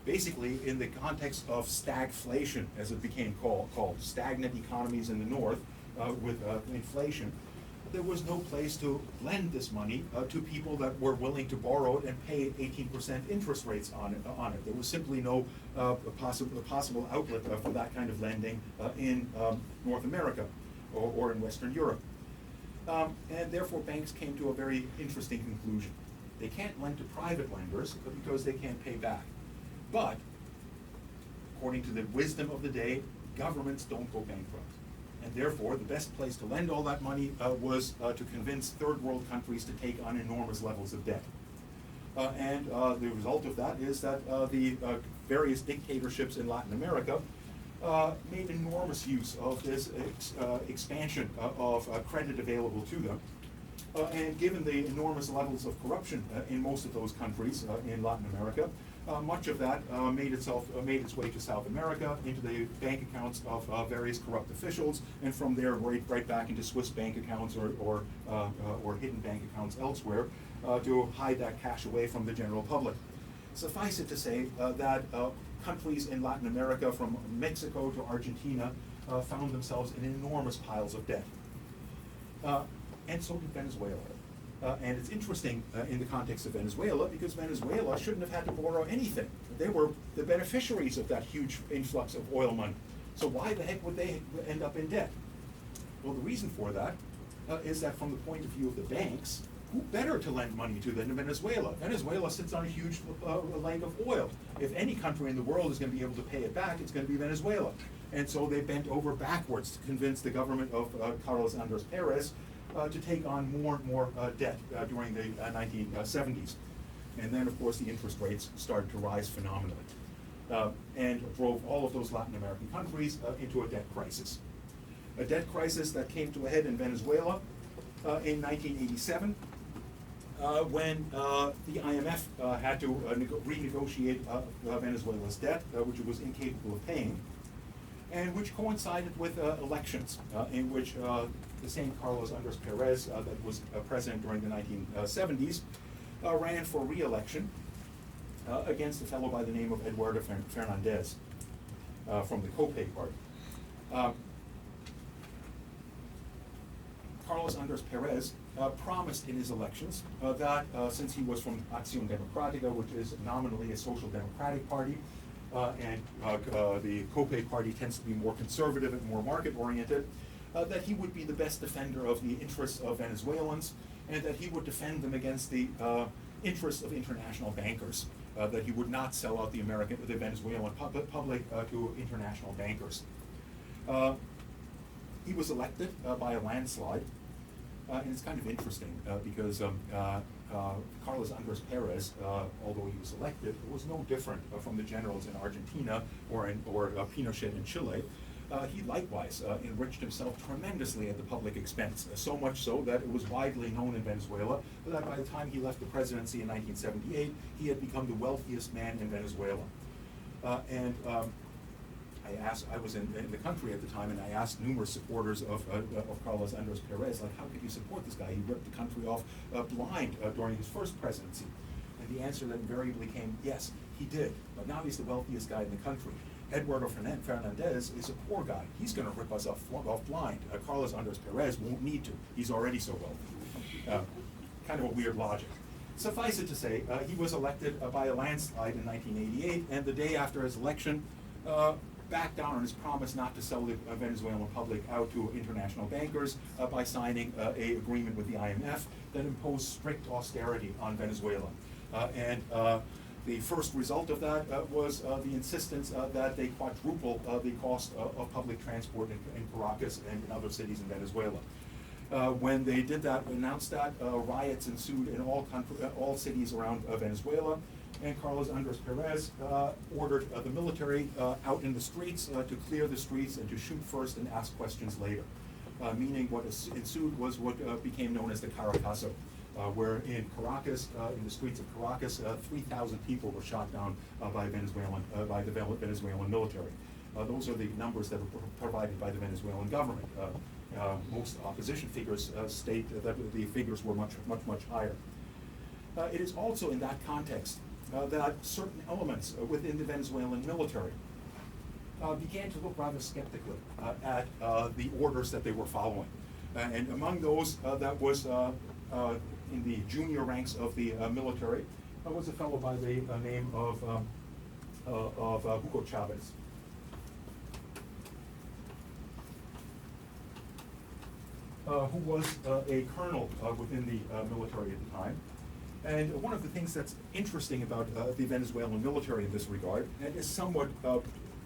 Basically, in the context of stagflation, as it became called stagnant economies in the north with inflation, there was no place to lend this money to people that were willing to borrow it and pay 18% interest rates on it. There was simply no possible outlet for that kind of lending in North America or in Western Europe. And therefore banks came to a very interesting conclusion. They can't lend to private lenders because they can't pay back. But, according to the wisdom of the day, governments don't go bankrupt. And therefore, the best place to lend all that money was to convince third world countries to take on enormous levels of debt. And the result of that is that the various dictatorships in Latin America made enormous use of this expansion of credit available to them. And given the enormous levels of corruption in most of those countries in Latin America, much of that made its way to South America, into the bank accounts of various corrupt officials, and from there right back into Swiss bank accounts or hidden bank accounts elsewhere to hide that cash away from the general public. Suffice it to say that countries in Latin America, from Mexico to Argentina, found themselves in enormous piles of debt. And so did Venezuela. And it's interesting in the context of Venezuela because Venezuela shouldn't have had to borrow anything. They were the beneficiaries of that huge influx of oil money. So why the heck would they end up in debt? Well, the reason for that is that from the point of view of the banks, who better to lend money to than Venezuela? Venezuela sits on a huge lake of oil. If any country in the world is going to be able to pay it back, it's going to be Venezuela. And so they bent over backwards to convince the government of Carlos Andrés Pérez to take on more and more debt during the 1970s. And then, of course, the interest rates started to rise phenomenally and drove all of those Latin American countries into a debt crisis. A debt crisis that came to a head in Venezuela in 1987 when the IMF had to renegotiate Venezuela's debt, which it was incapable of paying, and which coincided with elections in which the same Carlos Andrés Pérez that was president during the 1970s ran for re-election against a fellow by the name of Eduardo Fernandez from the COPE party. Carlos Andrés Pérez promised in his elections that since he was from Acción Democrática, which is nominally a social democratic party, and the COPE party tends to be more conservative and more market-oriented, that he would be the best defender of the interests of Venezuelans, and that he would defend them against the interests of international bankers, that he would not sell out the Venezuelan public to international bankers. He was elected by a landslide, and it's kind of interesting because Carlos Andrés Pérez, although he was elected, was no different from the generals in Argentina or Pinochet in Chile. He likewise enriched himself tremendously at the public expense, so much so that it was widely known in Venezuela that by the time he left the presidency in 1978, he had become the wealthiest man in Venezuela. I was in the country at the time, and I asked numerous supporters of Carlos Andrés Pérez, like, how could you support this guy? He ripped the country off blind during his first presidency. And the answer that invariably came, yes, he did, but now he's the wealthiest guy in the country. Eduardo Fernandez is a poor guy. He's going to rip us off blind. Carlos Andrés Pérez won't need to. He's already so wealthy. Kind of a weird logic. Suffice it to say, he was elected by a landslide in 1988, and the day after his election, backed down on his promise not to sell the Venezuelan public out to international bankers by signing an agreement with the IMF that imposed strict austerity on Venezuela. The first result of that was the insistence that they quadruple the cost of public transport in Caracas and in other cities in Venezuela. When they did that, announced that, riots ensued in all cities around Venezuela, and Carlos Andrés Pérez ordered the military out in the streets to clear the streets and to shoot first and ask questions later. Meaning what ensued was what became known as the Caracazo, where in Caracas, in the streets of Caracas, 3,000 people were shot down by the Venezuelan military. Those are the numbers that were provided by the Venezuelan government. Most opposition figures state that the figures were much higher. It is also in that context that certain elements within the Venezuelan military began to look rather skeptically at the orders that they were following. And among those that was in the junior ranks of the military was a fellow by the name of Hugo Chavez. Who was a colonel within the military at the time. And one of the things that's interesting about the Venezuelan military in this regard, and is somewhat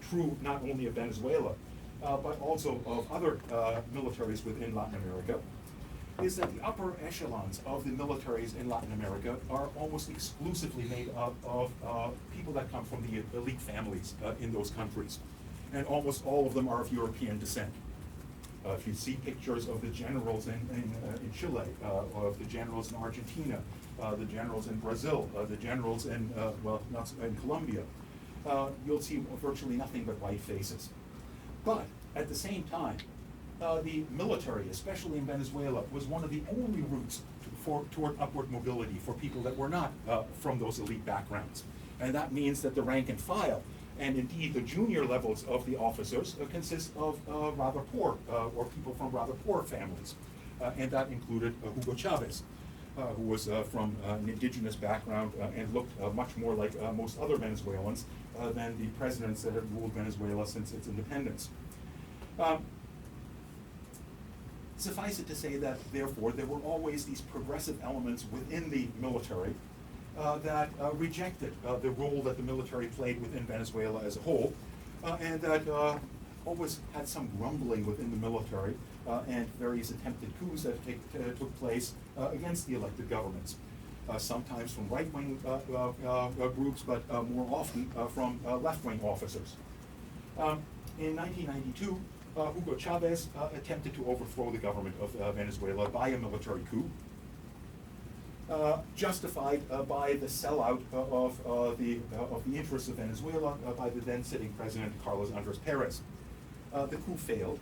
true not only of Venezuela, but also of other militaries within Latin America, is that the upper echelons of the militaries in Latin America are almost exclusively made up of people that come from the elite families in those countries. And almost all of them are of European descent. If you see pictures of the generals in Chile, of the generals in Argentina, the generals in Brazil, the generals in, in Colombia, you'll see virtually nothing but white faces. But at the same time, the military, especially in Venezuela, was one of the only routes toward upward mobility for people that were not from those elite backgrounds. And that means that the rank and file, and indeed the junior levels of the officers, consist of rather poor, or people from rather poor families. And that included Hugo Chavez, who was from an indigenous background and looked much more like most other Venezuelans than the presidents that had ruled Venezuela since its independence. Suffice it to say that, therefore, there were always these progressive elements within the military that rejected the role that the military played within Venezuela as a whole, and that always had some grumbling within the military and various attempted coups that took place against the elected governments. Sometimes from right-wing groups, but more often from left-wing officers. In 1992, Hugo Chavez attempted to overthrow the government of Venezuela by a military coup, justified by the sellout of the interests of Venezuela by the then sitting president Carlos Andres Perez. The coup failed.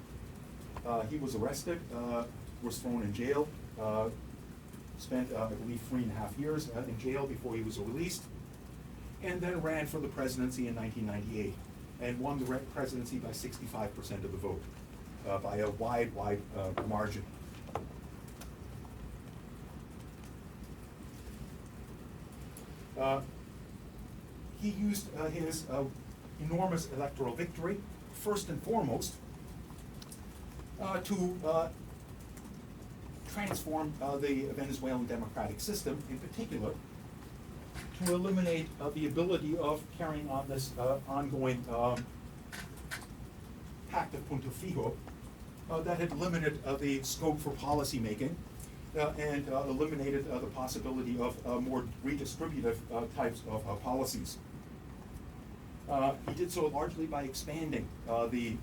He was arrested, was thrown in jail, spent, I believe, 3.5 years in jail before he was released, and then ran for the presidency in 1998 and won the presidency by 65% of the vote, by a wide margin. He used his enormous electoral victory, first and foremost, to transform the Venezuelan democratic system, in particular, to eliminate the ability of carrying on this ongoing pact of Punto Fijo that had limited the scope for policy making and eliminated the possibility of more redistributive types of policies. He did so largely by expanding the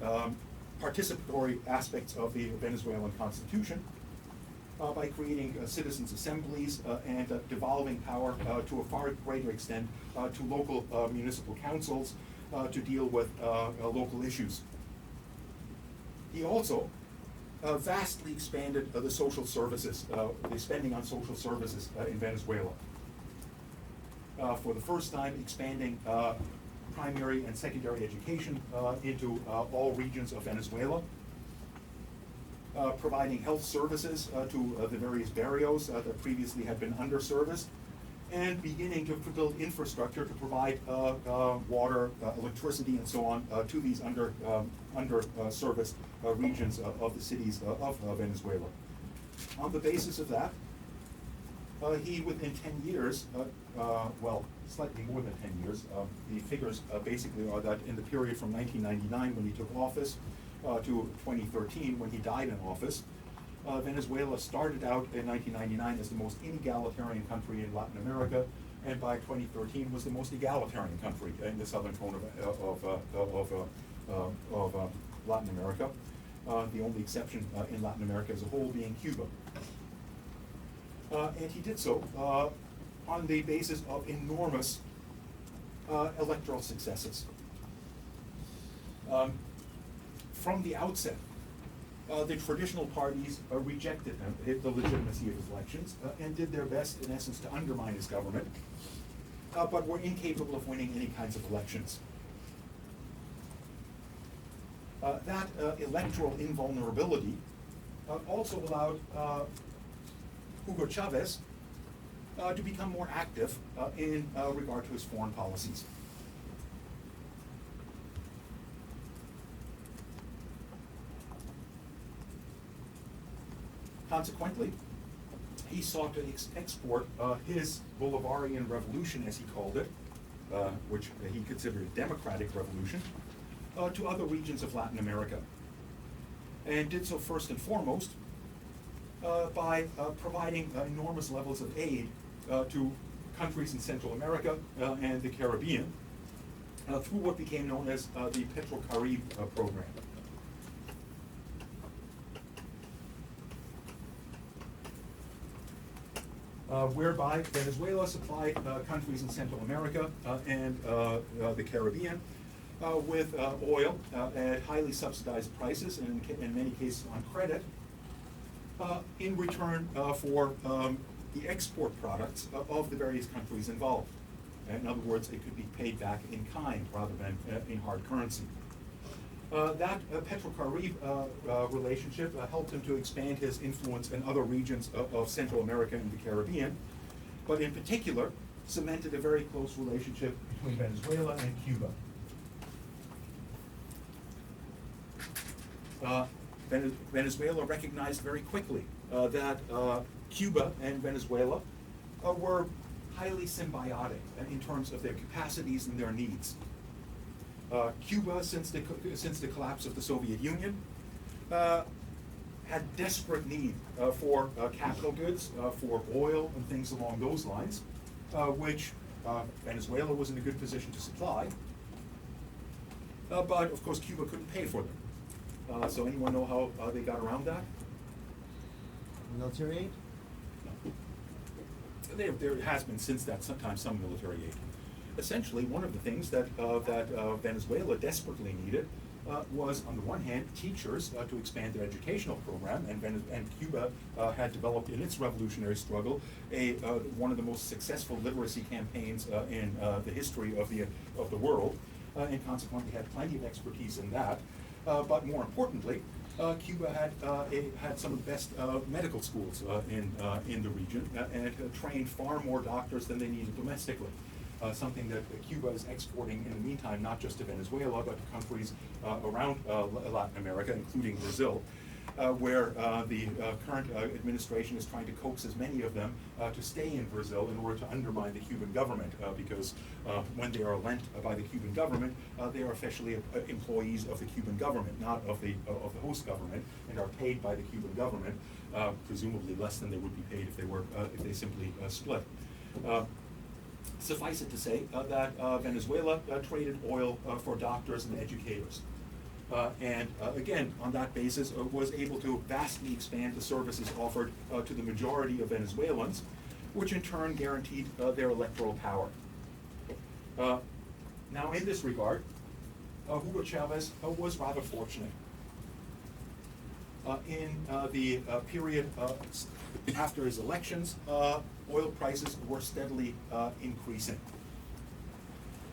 participatory aspects of the Venezuelan constitution, by creating citizens' assemblies and devolving power to a far greater extent to local municipal councils to deal with local issues. He also vastly expanded the social services, the spending on social services in Venezuela. For the first time, expanding primary and secondary education into all regions of Venezuela. Providing health services to the various barrios that previously had been underserviced, and beginning to build infrastructure to provide water, electricity, and so on to these underserviced regions of the cities of Venezuela. On the basis of that, he, within 10 years, well, slightly more than 10 years, the figures basically are that in the period from 1999, when he took office, to 2013, when he died in office, Venezuela started out in 1999 as the most inegalitarian country in Latin America, and by 2013 was the most egalitarian country in the southern cone of Latin America. The only exception in Latin America as a whole being Cuba. And he did so on the basis of enormous electoral successes. From the outset, the traditional parties rejected him, the legitimacy of his elections, and did their best, in essence, to undermine his government, but were incapable of winning any kinds of elections. That electoral invulnerability also allowed Hugo Chavez to become more active in regard to his foreign policies. Consequently, he sought to export his Bolivarian revolution, as he called it, which he considered a democratic revolution, to other regions of Latin America. And did so first and foremost by providing enormous levels of aid to countries in Central America and the Caribbean through what became known as the Petrocaribe program. Whereby Venezuela supplied countries in Central America and the Caribbean with oil at highly subsidized prices, and in many cases on credit, in return for the export products of the various countries involved. In other words, it could be paid back in kind rather than in hard currency. That Petrocaribe relationship helped him to expand his influence in other regions of Central America and the Caribbean, but in particular cemented a very close relationship between Venezuela and Cuba. Venezuela recognized very quickly that Cuba and Venezuela were highly symbiotic in terms of their capacities and their needs. Cuba, since the collapse of the Soviet Union, had desperate need for capital goods, for oil and things along those lines, which Venezuela was in a good position to supply. But of course, Cuba couldn't pay for them. So anyone know how they got around that? Military aid? There has been since that sometimes some military aid. Essentially, one of the things that Venezuela desperately needed was, on the one hand, teachers to expand their educational program, and Cuba had developed in its revolutionary struggle one of the most successful literacy campaigns in the history of the world, and consequently had plenty of expertise in that. But more importantly, Cuba had some of the best medical schools in the region, and trained far more doctors than they needed domestically. Something that Cuba is exporting in the meantime, not just to Venezuela, but to countries around Latin America, including Brazil, where the current administration is trying to coax as many of them to stay in Brazil in order to undermine the Cuban government, because when they are lent by the Cuban government, they are officially employees of the Cuban government, not of the host government, and are paid by the Cuban government, presumably less than they would be paid if they simply split. Suffice it to say that Venezuela traded oil for doctors and educators. And again, on that basis, was able to vastly expand the services offered to the majority of Venezuelans, which in turn guaranteed their electoral power. Now, in this regard, Hugo Chavez was rather fortunate. In the period after his elections, oil prices were steadily increasing.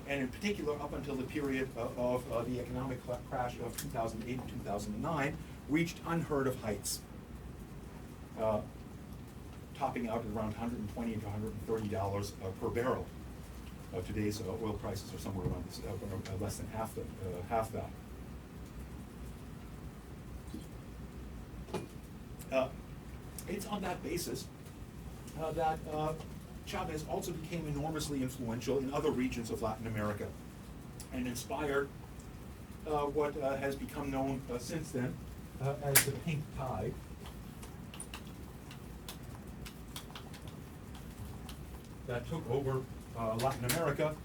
And in particular, up until the period of the economic crash of 2008 and 2009, reached unheard of heights, topping out at around $120 to $130 per barrel. Today's oil prices are somewhere around less than half that. It's on that basis that Chavez also became enormously influential in other regions of Latin America and inspired what has become known since then as the pink tide. That took over Latin America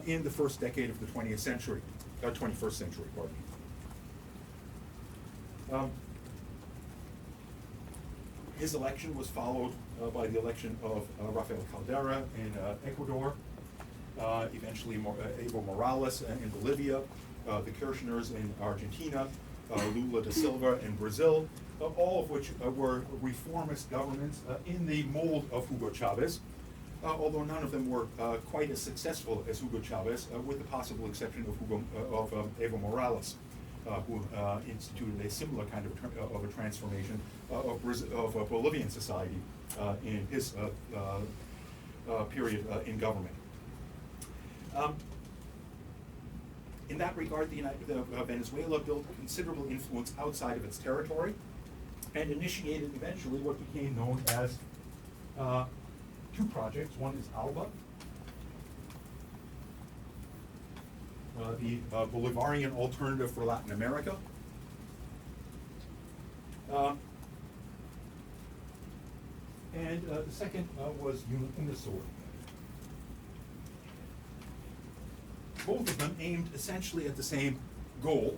in the first decade of the 21st century, pardon me. His election was followed by the election of Rafael Caldera in Ecuador, eventually Evo Morales in Bolivia, the Kirchners in Argentina, Lula da Silva in Brazil, all of which were reformist governments in the mold of Hugo Chavez, although none of them were quite as successful as Hugo Chavez, with the possible exception of Evo Morales. Who instituted a similar kind of a transformation of Bolivian society in his period in government. In that regard, Venezuela built considerable influence outside of its territory and initiated eventually what became known as two projects. One is ALBA, the Bolivarian alternative for Latin America. And the second was UNASUR. Both of them aimed essentially at the same goal,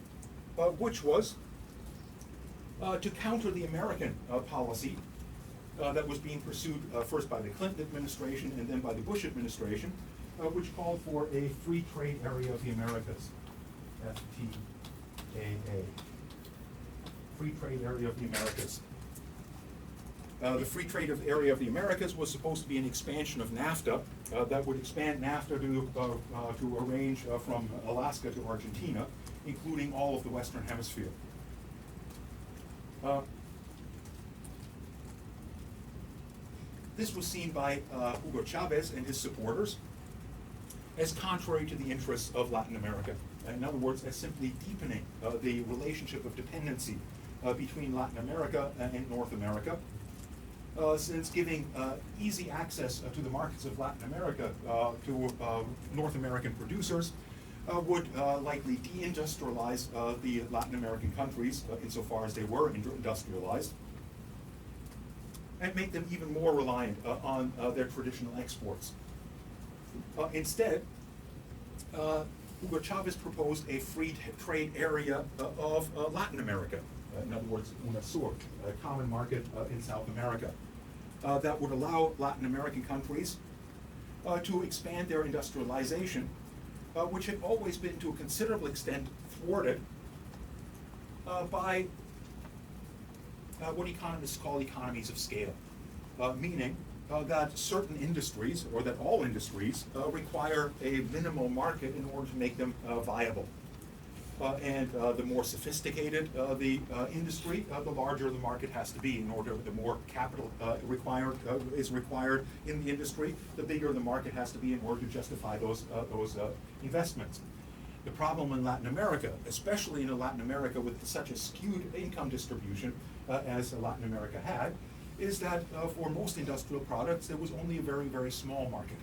which was to counter the American policy that was being pursued first by the Clinton administration and then by the Bush administration, which called for a free trade area of the Americas, FTAA, free trade area of the Americas. The free trade area of the Americas was supposed to be an expansion of NAFTA that would expand NAFTA to a range from Alaska to Argentina, including all of the Western Hemisphere. This was seen by Hugo Chavez and his supporters as contrary to the interests of Latin America. In other words, as simply deepening the relationship of dependency between Latin America and North America. Since giving easy access to the markets of Latin America to North American producers would likely deindustrialize the Latin American countries insofar as they were industrialized, and make them even more reliant on their traditional exports. Instead, Hugo Chavez proposed a free trade area of Latin America. In other words, UNASUR, a common market in South America, that would allow Latin American countries to expand their industrialization, which had always been to a considerable extent thwarted by what economists call economies of scale, meaning that certain industries, or that all industries, require a minimal market in order to make them viable. And the more sophisticated the industry, the larger the market has to be. In order, the more capital is required in the industry, the bigger the market has to be in order to justify those investments. The problem in Latin America, especially in Latin America with such a skewed income distribution as Latin America had, is that for most industrial products there was only a very, very small market.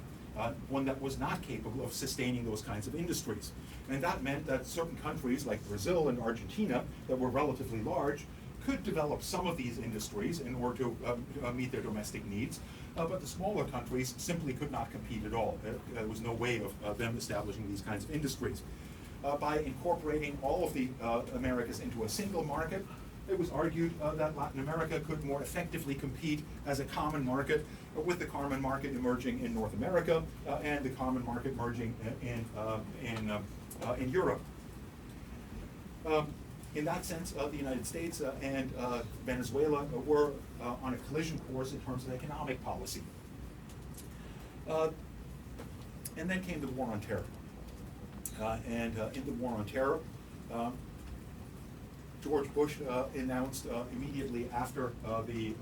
One that was not capable of sustaining those kinds of industries. And that meant that certain countries like Brazil and Argentina that were relatively large could develop some of these industries in order to meet their domestic needs, but the smaller countries simply could not compete at all. There was no way of them establishing these kinds of industries. By incorporating all of the Americas into a single market, it was argued that Latin America could more effectively compete as a common market, with the common market emerging in North America and the common market emerging in Europe. In that sense, the United States and Venezuela were on a collision course in terms of economic policy. And then came the War on Terror. In the War on Terror, George Bush announced immediately after the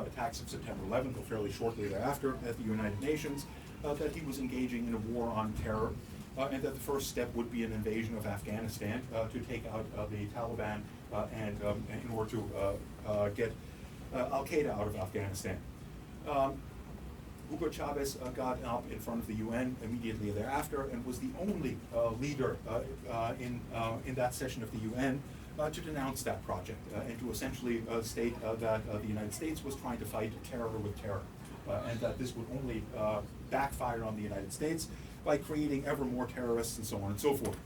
attacks of September 11th, or fairly shortly thereafter, at the United Nations, that he was engaging in a war on terror, and that the first step would be an invasion of Afghanistan to take out the Taliban and in order to get Al-Qaeda out of Afghanistan. Hugo Chavez got up in front of the UN immediately thereafter and was the only leader in that session of the UN to denounce that project and to essentially state that the United States was trying to fight terror with terror, and that this would only backfire on the United States by creating ever more terrorists and so on and so forth.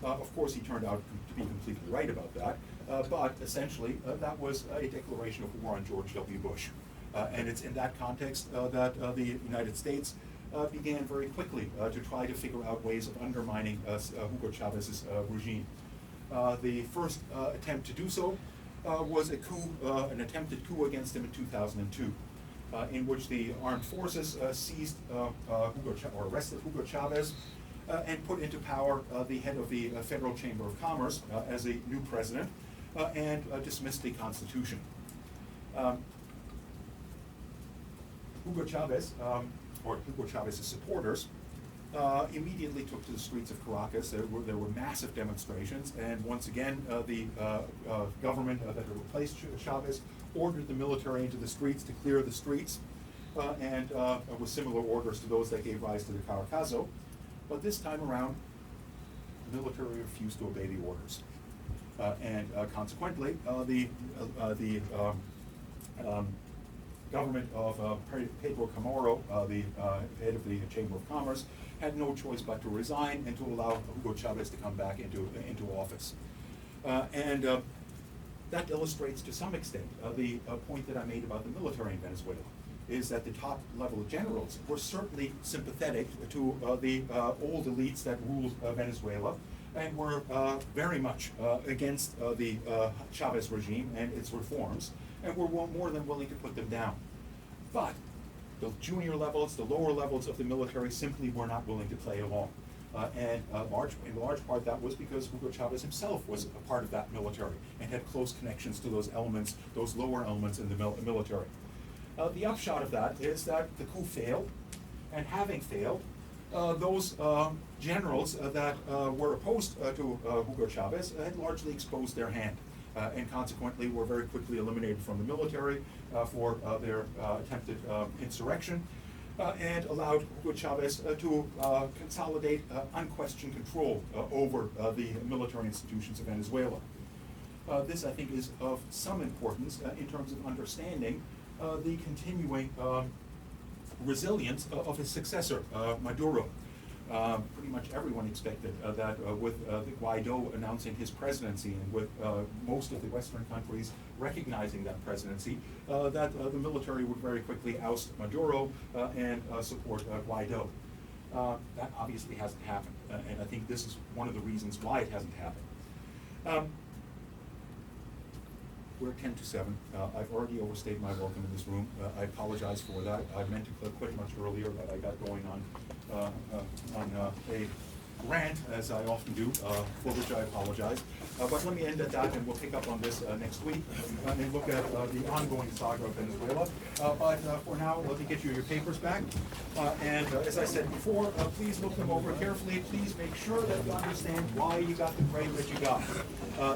Of course, he turned out to be completely right about that, but essentially that was a declaration of war on George W. Bush. And it's in that context that the United States began very quickly to try to figure out ways of undermining Hugo Chavez's regime. The first attempt to do so was a coup, an attempted coup against him in 2002, in which the armed forces seized or arrested Hugo Chavez and put into power the head of the Federal Chamber of Commerce as a new president and dismissed the Constitution. Hugo Chavez, or Hugo Chavez's supporters, immediately took to the streets of Caracas. There were massive demonstrations, and once again, the government that had replaced Chavez ordered the military into the streets to clear the streets, and with similar orders to those that gave rise to the Caracazo. But this time around, the military refused to obey the orders, and consequently, the government of Pedro Camoro, the head of the Chamber of Commerce, had no choice but to resign and to allow Hugo Chavez to come back into office. And that illustrates to some extent the point that I made about the military in Venezuela, is that the top level generals were certainly sympathetic to the old elites that ruled Venezuela, and were very much against the Chavez regime and its reforms, and were more than willing to put them down. But the junior levels, the lower levels of the military simply were not willing to play along. And in large part that was because Hugo Chavez himself was a part of that military and had close connections to those elements, those lower elements in the military. The upshot of that is that the coup failed, and having failed, those generals that were opposed to Hugo Chavez had largely exposed their hand. and consequently were very quickly eliminated from the military for their attempted insurrection, and allowed Hugo Chavez to consolidate unquestioned control over the military institutions of Venezuela. This, I think, is of some importance in terms of understanding the continuing resilience of his successor, Maduro. Pretty much everyone expected that with the Guaido announcing his presidency and with most of the Western countries recognizing that presidency, that the military would very quickly oust Maduro and support Guaido. That obviously hasn't happened, and I think this is one of the reasons why it hasn't happened. We're 10 to 7. I've already overstayed my welcome in this room. I apologize for that. I meant to quit much earlier, but I got going on a rant, as I often do, for which I apologize. But let me end at that, and we'll pick up on this next week and look at the ongoing saga of Venezuela. But for now, let me get you your papers back. And as I said before, please look them over carefully. Please make sure that you understand why you got the grade that you got.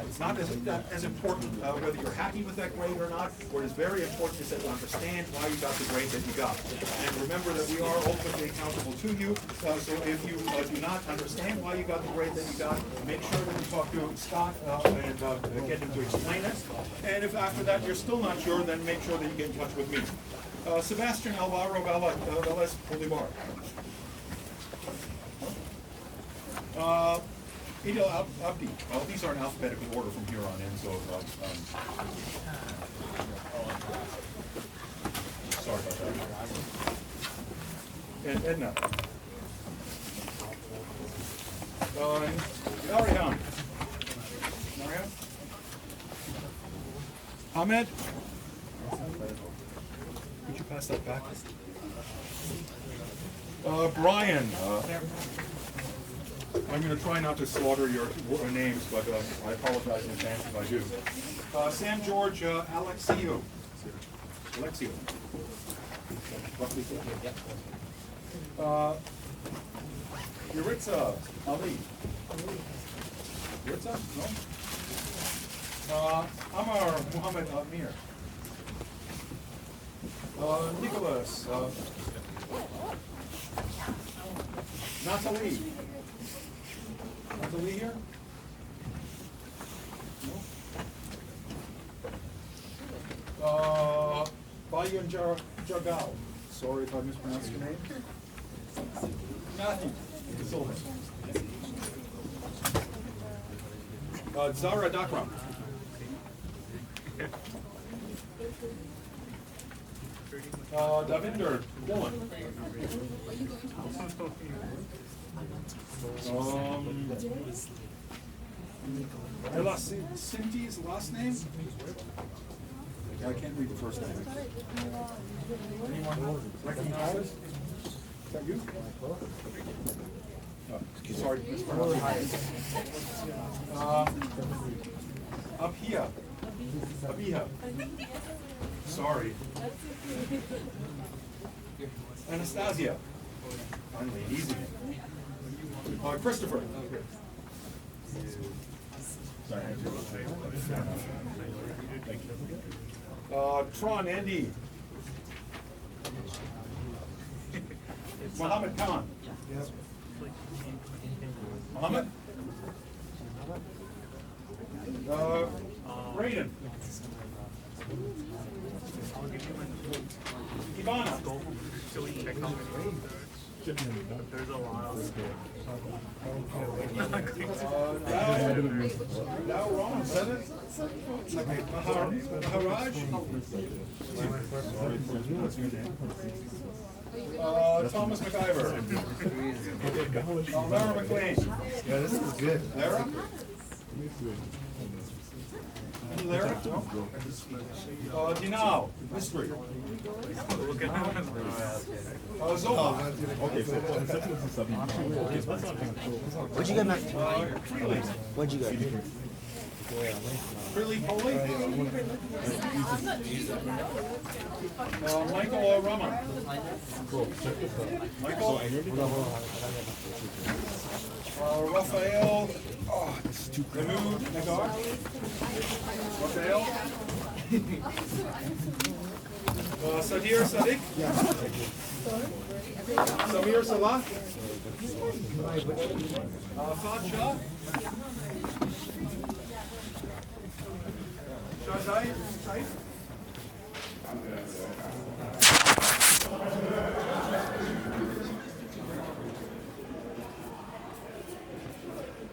It's not as important whether you're happy with that grade or not. What is very important is that you understand why you got the grade that you got. And remember that we are ultimately accountable to you. So if you do not understand why you got the grade that you got, make sure that you talk to Scott and get him to explain it. And if after that you're still not sure, then make sure that you get in touch with me. Sebastian Alvaro Velez Bolivar. Idil Abdi. These are in alphabetical order from here on in, so sorry about that. And Edna. Arihan. Ahmed. Could you pass that back? Brian. I'm going to try not to slaughter your names, but I apologize in advance if I do. Sam George Alexiou. Alexiou. Yuritsa Ali. Yuritsa? No? Amar Muhammad Amir. Nicholas. Natalie. Natalie here? No? Bayan Jagal. Sorry if I mispronounced your name. Matthew. Silver. Zara Dakram. Davinder Dylan. Cindy's last name? I can't read the first name. Anyone recognize it? Is that you? Oh, sorry. Abhiya. Abhiya. Sorry. Anastasia. Finally, an easy name. Christopher. Sorry. Thank you. Tron Andy. Mohammed Khan. Yes. Mohammed? Raiden. Ivana. There's a lot of Now wrong, said it? Maharaj? Thomas McIver. Lara McLean. Yeah, this is good. Lara? Lara? Dinao. Mystery. Zoha. Okay, so this is something. What'd you get, Matt? What'd you get? Prilly Polly. Michael Rama. Cool. Check this out. Michael. Raphael. Oh, this is too crazy. Nagar. Raphael. Sadir Sadiq. Samir Salah. Fad Shah. Shah Said.